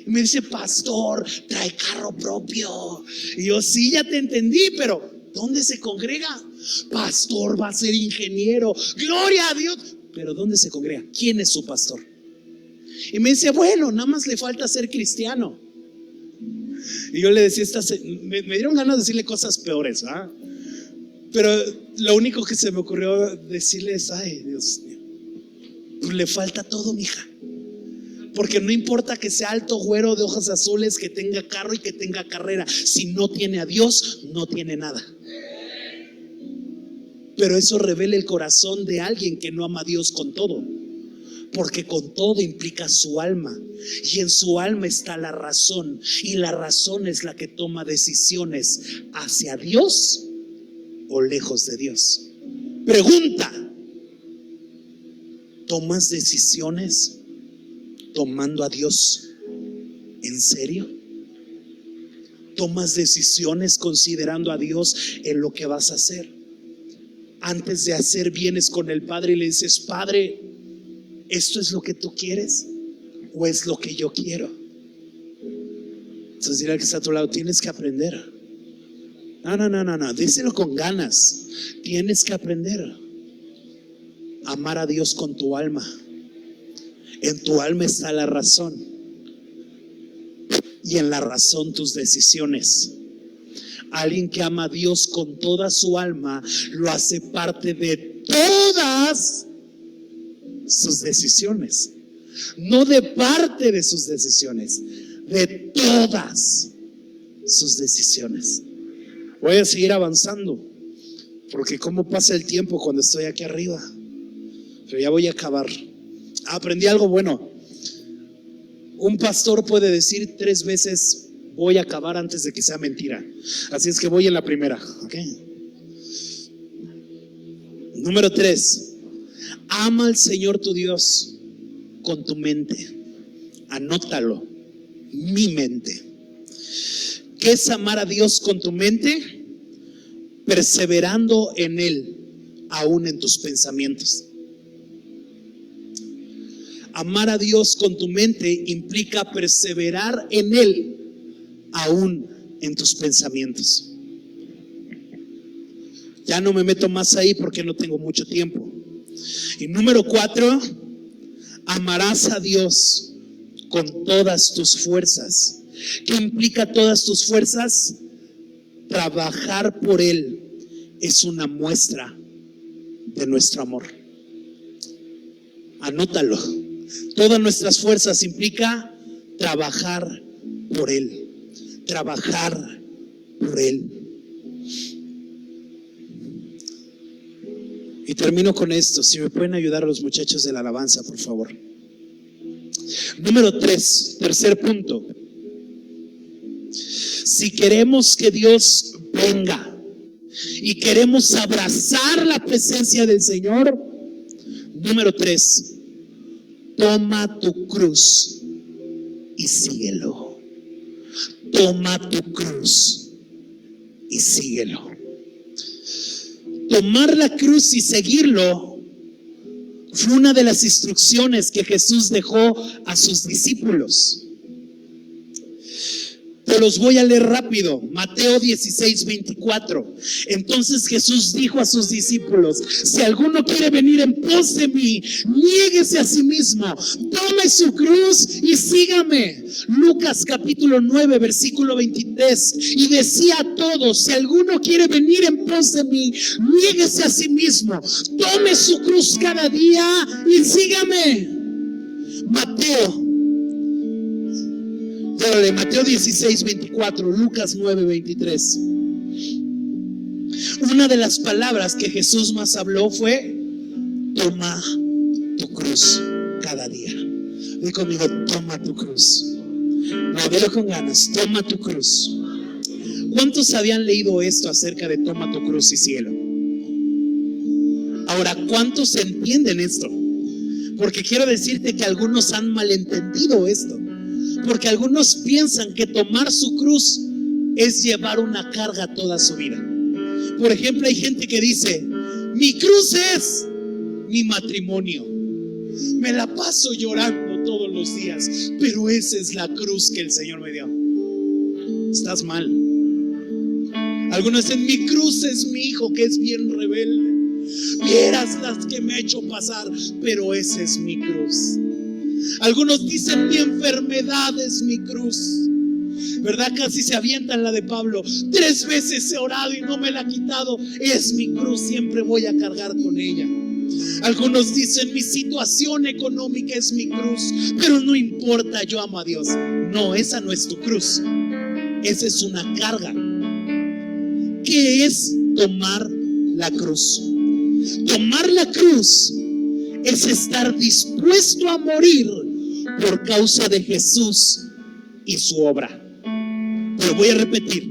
Speaker 1: Y me dice, pastor, trae carro propio. Y yo, sí, ya te entendí, pero ¿dónde se congrega? Pastor, va a ser ingeniero, gloria a Dios. Pero ¿dónde se congrega? ¿Quién es su pastor? Y me dice, bueno, nada más le falta ser cristiano. Y yo le decía, me dieron ganas de decirle cosas peores, ¿ah? Pero lo único que se me ocurrió decirle es, ay, Dios mío, pues le falta todo, mija. Porque no importa que sea alto, güero, de ojos azules, que tenga carro y que tenga carrera. Si no tiene a Dios, no tiene nada. Pero eso revela el corazón de alguien que no ama a Dios con todo. Porque con todo implica su alma. Y en su alma está la razón. Y la razón es la que toma decisiones hacia Dios o lejos de Dios. Pregunta: ¿tomas decisiones tomando a Dios en serio? ¿Tomas decisiones considerando a Dios en lo que vas a hacer? Antes de hacer, vienes con el Padre y le dices, Padre, ¿esto es lo que tú quieres o es lo que yo quiero? Entonces dile al que está a tu lado, tienes que aprender. No, díselo con ganas. Tienes que aprender a amar a Dios con tu alma. En tu alma está la razón. Y en la razón tus decisiones. Alguien que ama a Dios con toda su alma lo hace parte de todas sus decisiones. No de parte de sus decisiones, de todas sus decisiones. Voy a seguir avanzando, porque cómo pasa el tiempo cuando estoy aquí arriba. Pero ya voy a acabar. Aprendí algo bueno. Un pastor puede decir 3 veces voy a acabar antes de que sea mentira. Así es que voy en la primera, ¿ok? Número 3. Ama al Señor tu Dios con tu mente. Anótalo. Mi mente. ¿Qué es amar a Dios con tu mente? Perseverando en Él, aún en tus pensamientos. Amar a Dios con tu mente implica perseverar en Él, aún en tus pensamientos. Ya no me meto más ahí porque no tengo mucho tiempo. Y número 4, amarás a Dios con todas tus fuerzas. ¿Qué implica todas tus fuerzas? Trabajar por Él es una muestra de nuestro amor. Anótalo. Todas nuestras fuerzas implica trabajar por Él. Trabajar por Él. Y termino con esto. Si me pueden ayudar a los muchachos de la alabanza, por favor. Número 3, tercer punto. Si queremos que Dios venga y queremos abrazar la presencia del Señor, número 3, toma tu cruz y síguelo. Toma tu cruz y síguelo. Tomar la cruz y seguirlo fue una de las instrucciones que Jesús dejó a sus discípulos. Te los voy a leer rápido. Mateo 16:24. Entonces Jesús dijo a sus discípulos: si alguno quiere venir en pos de mí, niéguese a sí mismo, tome su cruz y sígame. Lucas capítulo 9 versículo 23. Y decía a todos: si alguno quiere venir en pos de mí, niéguese a sí mismo, tome su cruz cada día y sígame. Mateo 16:24, Lucas 9:23. Una de las palabras que Jesús más habló fue: toma tu cruz cada día. Di conmigo: toma tu cruz. No, dilo con ganas: toma tu cruz. ¿Cuántos habían leído esto acerca de toma tu cruz y cielo? Ahora, ¿cuántos entienden esto? Porque quiero decirte que algunos han malentendido esto. Porque algunos piensan que tomar su cruz es llevar una carga toda su vida. Por ejemplo, hay gente que dice: mi cruz es mi matrimonio. Me la paso llorando todos los días, pero esa es la cruz que el Señor me dio. Estás mal. Algunos dicen: mi cruz es mi hijo, que es bien rebelde. Vieras las que me ha hecho pasar, pero esa es mi cruz. Algunos dicen: mi enfermedad es mi cruz. ¿Verdad? Casi se avientan la de Pablo: 3 veces he orado y no me la ha quitado. Es mi cruz, siempre voy a cargar con ella. Algunos dicen: mi situación económica es mi cruz, pero no importa, yo amo a Dios. No, esa no es tu cruz. Esa es una carga. ¿Qué es tomar la cruz? Tomar la cruz es estar dispuesto a morir por causa de Jesús y su obra. Pero voy a repetir: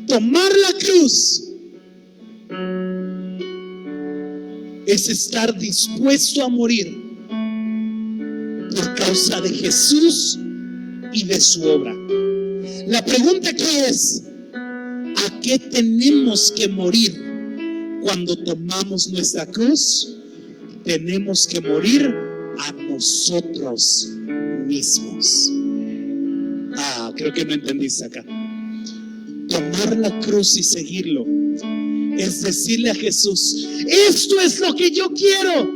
Speaker 1: tomar la cruz es estar dispuesto a morir por causa de Jesús y de su obra. La pregunta aquí es: ¿a qué tenemos que morir cuando tomamos nuestra cruz? Tenemos que morir a nosotros mismos. Creo que no entendiste acá. Tomar la cruz y seguirlo es decirle a Jesús: esto es lo que yo quiero,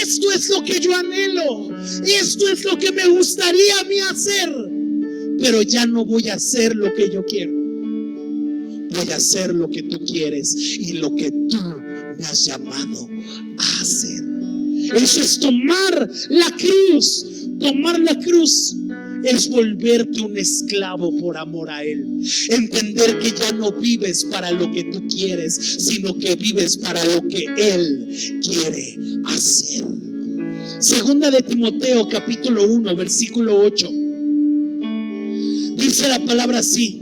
Speaker 1: esto es lo que yo anhelo, esto es lo que me gustaría a mí hacer, pero ya no voy a hacer lo que yo quiero. Voy a hacer lo que tú quieres y lo que tú me has llamado a hacer. Eso es tomar la cruz. Tomar la cruz es volverte un esclavo por amor a Él. Entender que ya no vives para lo que tú quieres, sino que vives para lo que Él quiere hacer. Segunda de Timoteo capítulo 1 versículo 8. Dice la palabra así.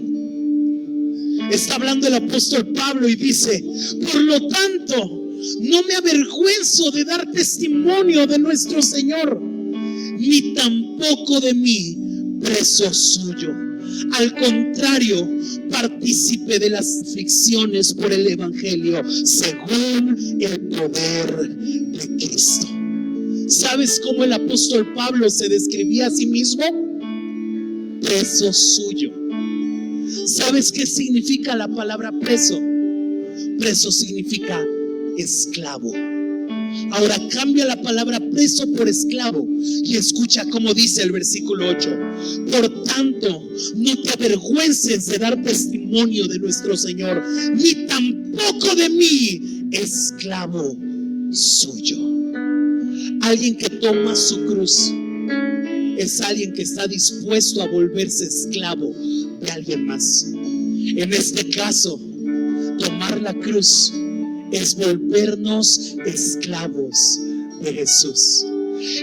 Speaker 1: Está hablando el apóstol Pablo y dice: por lo tanto, no me avergüenzo de dar testimonio de nuestro Señor, ni tampoco de mí, preso suyo. Al contrario, partícipe de las aflicciones por el evangelio, según el poder de Cristo. ¿Sabes cómo el apóstol Pablo se describía a sí mismo? Preso suyo. ¿Sabes qué significa la palabra preso? Preso significa esclavo. Ahora cambia la palabra preso por esclavo y escucha cómo dice el versículo 8. Por tanto, no te avergüences de dar testimonio de nuestro Señor, ni tampoco de mí, esclavo suyo. Alguien que toma su cruz es alguien que está dispuesto a volverse esclavo de alguien más. En este caso, tomar la cruz es volvernos esclavos de Jesús.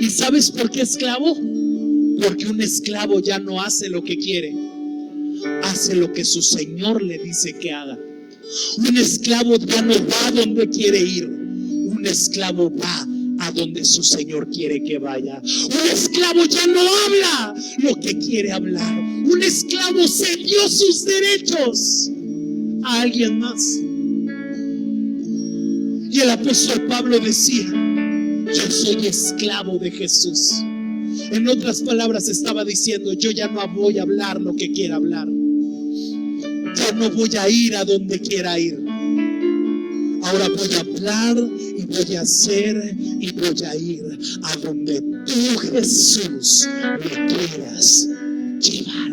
Speaker 1: ¿Y sabes por qué esclavo? Porque un esclavo ya no hace lo que quiere, hace lo que su Señor le dice que haga. Un esclavo ya no va a donde quiere ir, un esclavo va a donde su Señor quiere que vaya. Un esclavo ya no habla lo que quiere hablar. Un esclavo cedió sus derechos a alguien más. Y el apóstol Pablo decía: yo soy esclavo de Jesús. En otras palabras estaba diciendo: yo ya no voy a hablar lo que quiera hablar, ya no voy a ir a donde quiera ir. Ahora voy a hablar y voy a hacer y voy a ir a donde tú, Jesús, me quieras llevar.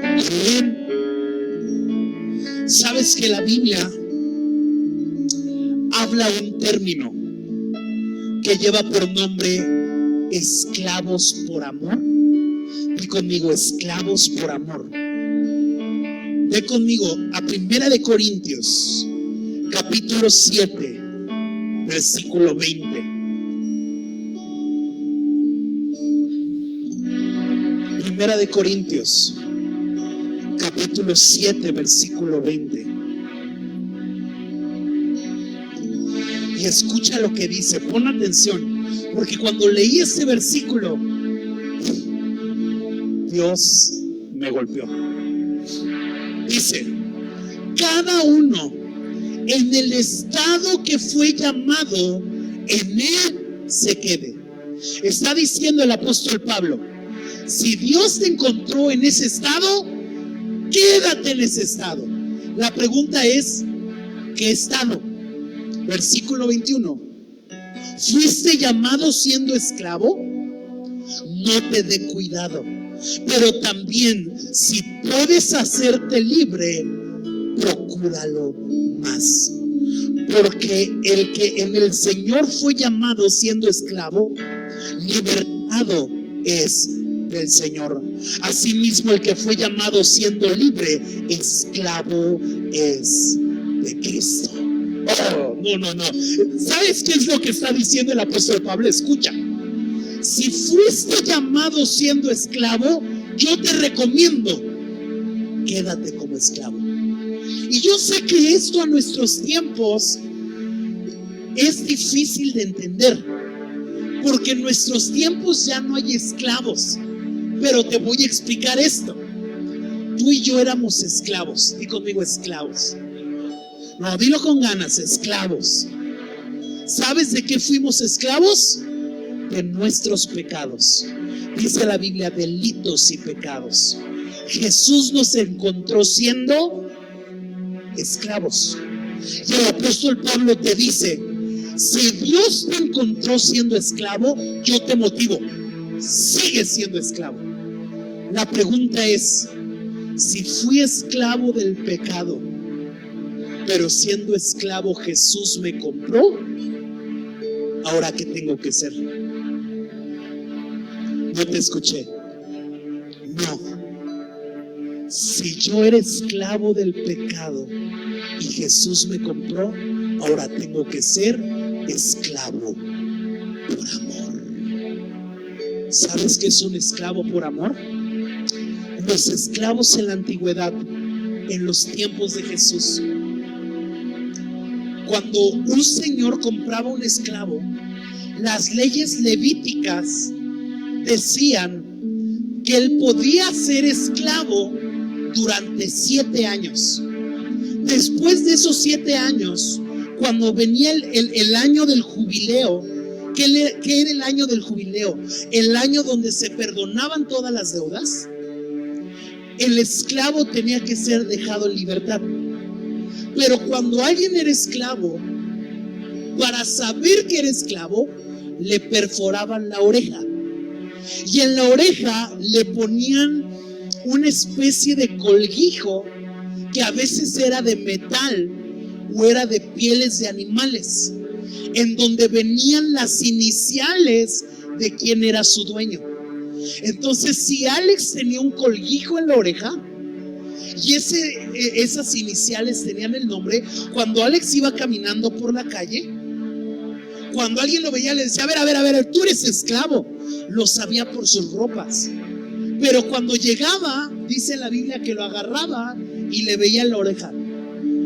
Speaker 1: Amén. ¿Sabes que la Biblia habla un término que lleva por nombre esclavos por amor? Ve conmigo, esclavos por amor. Ve conmigo a 1 de Corintios capítulo 7 versículo 20. 1 de Corintios capítulo 7 versículo 20. Y escucha lo que dice, pon atención, porque cuando leí este versículo, Dios me golpeó. Dice: cada uno en el estado que fue llamado, en él se quede. Está diciendo el apóstol Pablo: si Dios te encontró en ese estado, quédate en ese estado. La pregunta es: ¿qué estado? Versículo 21. ¿Fuiste llamado siendo esclavo? No te dé cuidado. Pero también, si puedes hacerte libre, procúralo más. Porque el que en el Señor fue llamado siendo esclavo, libertado es del Señor. Asimismo, el que fue llamado siendo libre, esclavo es de Cristo. Oh, no. ¿Sabes qué es lo que está diciendo el apóstol Pablo? Escucha. Si fuiste llamado siendo esclavo, yo te recomiendo, quédate como esclavo. Y yo sé que esto a nuestros tiempos es difícil de entender, porque en nuestros tiempos ya no hay esclavos. Pero te voy a explicar esto. Tú y yo éramos esclavos. Di conmigo, esclavos. No, dilo con ganas, esclavos. ¿Sabes de qué fuimos esclavos? De nuestros pecados. Dice la Biblia, delitos y pecados. Jesús nos encontró siendo esclavos. Y el apóstol Pablo te dice: si Dios te encontró siendo esclavo, yo te motivo, sigue siendo esclavo. La pregunta es: si fui esclavo del pecado, pero siendo esclavo Jesús me compró, ¿ahora qué tengo que hacer? No te escuché. No, si yo era esclavo del pecado y Jesús me compró, ahora tengo que ser esclavo por amor. ¿Sabes qué es un esclavo por amor? Los esclavos en la antigüedad, en los tiempos de Jesús, cuando un señor compraba un esclavo, las leyes levíticas decían que él podía ser esclavo durante 7 años. Después de esos 7 años, cuando venía el año del jubileo, ¿qué era el año del jubileo? El año donde se perdonaban todas las deudas. El esclavo tenía que ser dejado en libertad. Pero cuando alguien era esclavo, para saber que era esclavo, le perforaban la oreja. Y en la oreja le ponían una especie de colguijo que a veces era de metal o era de pieles de animales, en donde venían las iniciales de quién era su dueño. Entonces, si Alex tenía un colguijo en la oreja y esas iniciales tenían el nombre, cuando Alex iba caminando por la calle, cuando alguien lo veía, le decía: a ver, tú eres esclavo. Lo sabía por sus ropas. Pero cuando llegaba, dice la Biblia que lo agarraba y le veía la oreja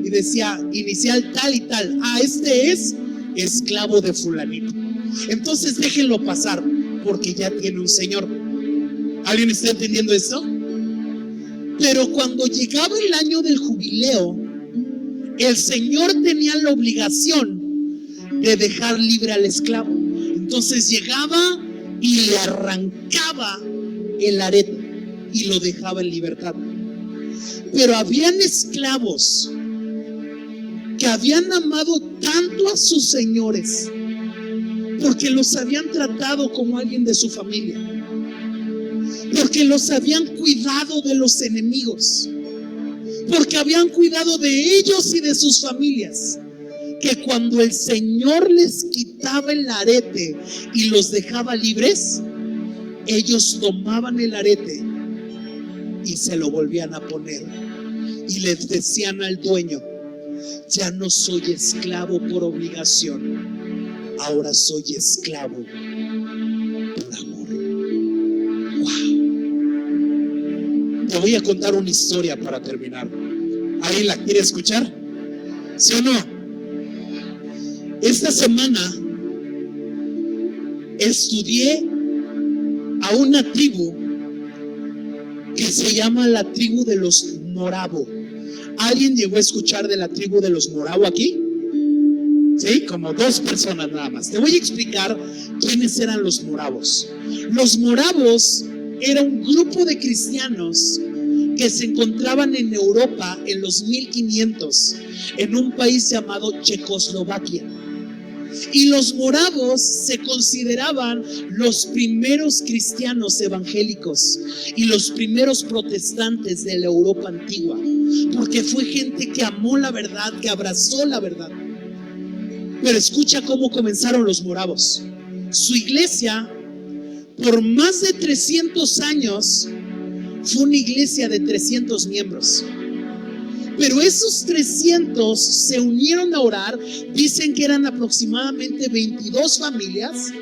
Speaker 1: y decía: inicial tal y tal. Este es esclavo de fulanito. Entonces déjenlo pasar, porque ya tiene un señor. ¿Alguien está entendiendo esto? Pero cuando llegaba el año del jubileo, el señor tenía la obligación de dejar libre al esclavo. Entonces llegaba y le arrancaba el arete y lo dejaba en libertad. Pero habían esclavos que habían amado tanto a sus señores porque los habían tratado como alguien de su familia, porque los habían cuidado de los enemigos, porque habían cuidado de ellos y de sus familias, que cuando el Señor les quitaba el arete y los dejaba libres, ellos tomaban el arete y se lo volvían a poner y les decían al dueño: ya no soy esclavo por obligación, ahora soy esclavo por amor. Wow. Te voy a contar una historia para terminar. ¿Alguien la quiere escuchar? ¿Sí o no? Esta semana estudié a una tribu que se llama la tribu de los Moravo. ¿Alguien llegó a escuchar de la tribu de los Moravo aquí? Sí, como 2 personas nada más. Te voy a explicar quiénes eran los moravos. Los moravos era un grupo de cristianos que se encontraban en Europa en los 1500, en un país llamado Checoslovaquia. Y los moravos se consideraban los primeros cristianos evangélicos y los primeros protestantes de la Europa antigua, porque fue gente que amó la verdad, que abrazó la verdad. Pero escucha cómo comenzaron los moravos. Su iglesia, por más de 300 años, fue una iglesia de 300 miembros. Pero esos 300 se unieron a orar. Dicen que eran aproximadamente 22 familias.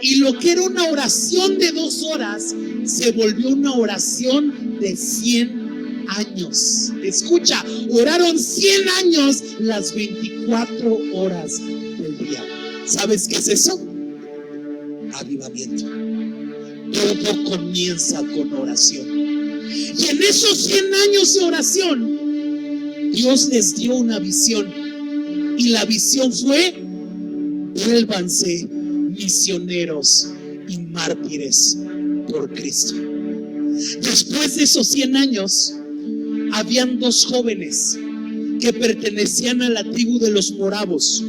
Speaker 1: Y lo que era una oración de 2 horas se volvió una oración de 100 años. Escucha, oraron 100 años las 24 horas del día. ¿Sabes qué es eso? Avivamiento. Todo comienza con oración. Y en esos 100 años de oración, Dios les dio una visión, y la visión fue: vuélvanse misioneros y mártires por Cristo. Después de esos 100 años, habían 2 jóvenes que pertenecían a la tribu de los moravos.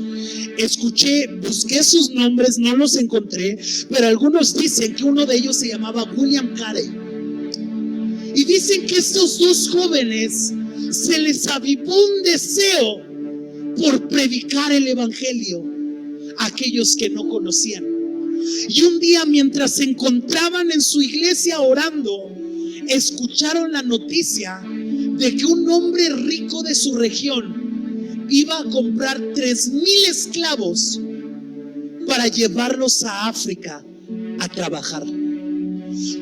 Speaker 1: Busqué sus nombres, no los encontré, pero algunos dicen que uno de ellos se llamaba William Carey. Y dicen que estos 2 jóvenes se les avivó un deseo por predicar el evangelio a aquellos que no conocían. Y un día, mientras se encontraban en su iglesia orando, escucharon la noticia de que un hombre rico de su región iba a comprar 3,000 esclavos para llevarlos a África a trabajar.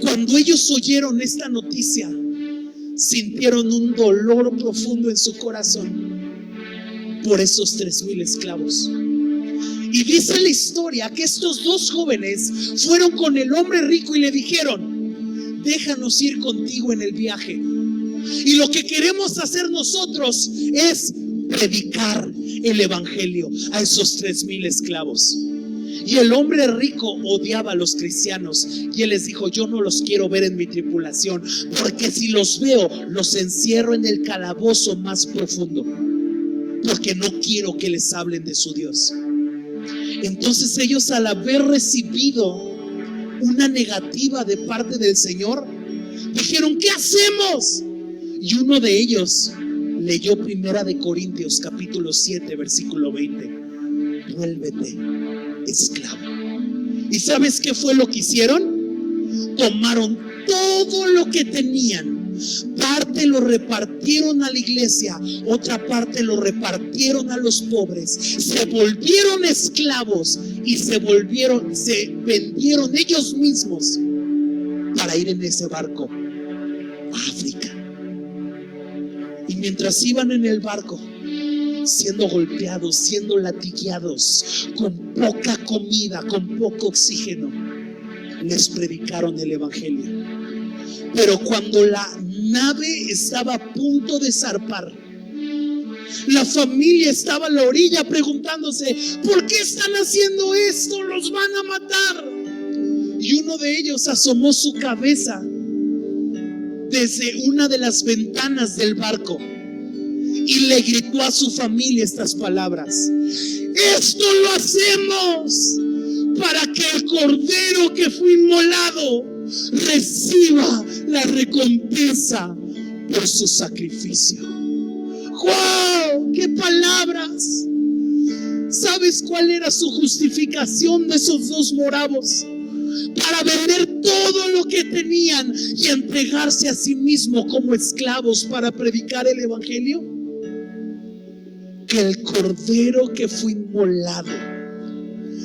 Speaker 1: Cuando ellos oyeron esta noticia, sintieron un dolor profundo en su corazón por esos 3,000 esclavos. Y dice la historia que estos dos jóvenes fueron con el hombre rico y le dijeron: déjanos ir contigo en el viaje. Y lo que queremos hacer nosotros es predicar el evangelio a esos 3,000 esclavos. Y el hombre rico odiaba a los cristianos y él les dijo: yo no los quiero ver en mi tripulación, porque si los veo, los encierro en el calabozo más profundo, porque no quiero que les hablen de su Dios. Entonces ellos, al haber recibido una negativa de parte del Señor, dijeron: ¿qué hacemos? Y uno de ellos leyó 1 Corintios capítulo 7 versículo 20: vuélvete esclavo. ¿Y sabes qué fue lo que hicieron? Tomaron todo lo que tenían. Parte lo repartieron a la iglesia, otra parte lo repartieron a los pobres. Se volvieron esclavos y se vendieron ellos mismos para ir en ese barco a África. Y mientras iban en el barco, siendo golpeados, siendo latigueados, con poca comida, con poco oxígeno, les predicaron el evangelio. Pero cuando la nave estaba a punto de zarpar, la familia estaba a la orilla preguntándose: ¿por qué están haciendo esto? ¡Los van a matar! Y uno de ellos asomó su cabeza desde una de las ventanas del barco y le gritó a su familia estas palabras: esto lo hacemos para que el cordero que fue inmolado reciba la recompensa por su sacrificio. ¡Wow! ¡Qué palabras! ¿Sabes cuál era su justificación de esos dos moravos? Para vender todo lo que tenían y entregarse a sí mismos como esclavos para predicar el evangelio. Que el cordero que fue inmolado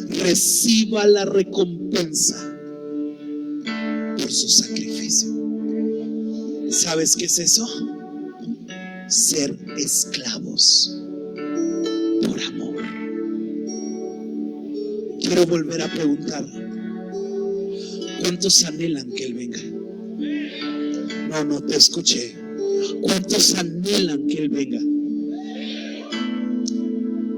Speaker 1: reciba la recompensa por su sacrificio. ¿Sabes qué es eso? Ser esclavos por amor. Quiero volver a preguntar: ¿cuántos anhelan que Él venga? No te escuché. ¿Cuántos anhelan que Él venga?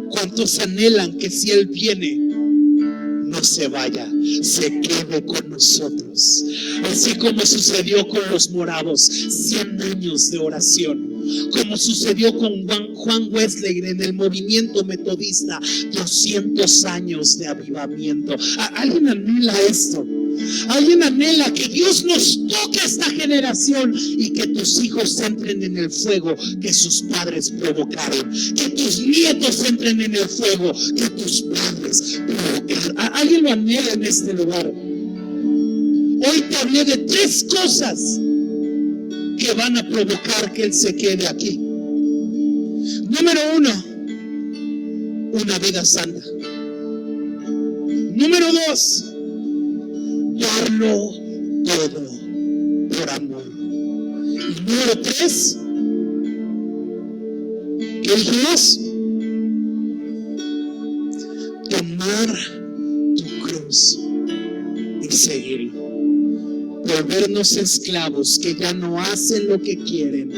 Speaker 1: ¿Cuántos anhelan que si Él viene, no se vaya, se quede con nosotros? Así como sucedió con los moravos, 100 años de oración. Como sucedió con Juan Wesley en el movimiento metodista, 200 años de avivamiento. ¿Alguien anhela esto? ¿Alguien anhela que Dios nos toque a esta generación y que tus hijos entren en el fuego que sus padres provocaron? Que tus nietos entren en el fuego que tus padres provocaron. ¿Alguien lo anhela en este lugar? Hoy te hablé de 3 cosas que van a provocar que Él se quede aquí. Número 1, una vida santa. Número 2, darlo todo por amor. Y número 3, ¿qué dijimos? Tomar tu cruz y seguirlo. Volvernos esclavos que ya no hacen lo que quieren,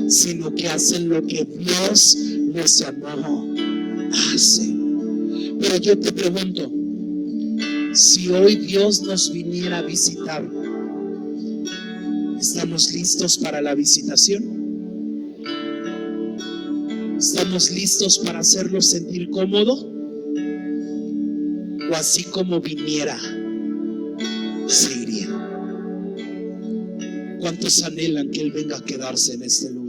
Speaker 1: sino que hacen lo que Dios les llamó a hacer. Pero yo te pregunto, si hoy Dios nos viniera a visitar, ¿estamos listos para la visitación? ¿Estamos listos para hacerlo sentir cómodo? ¿O así como viniera, se iría? ¿Cuántos anhelan que Él venga a quedarse en este lugar?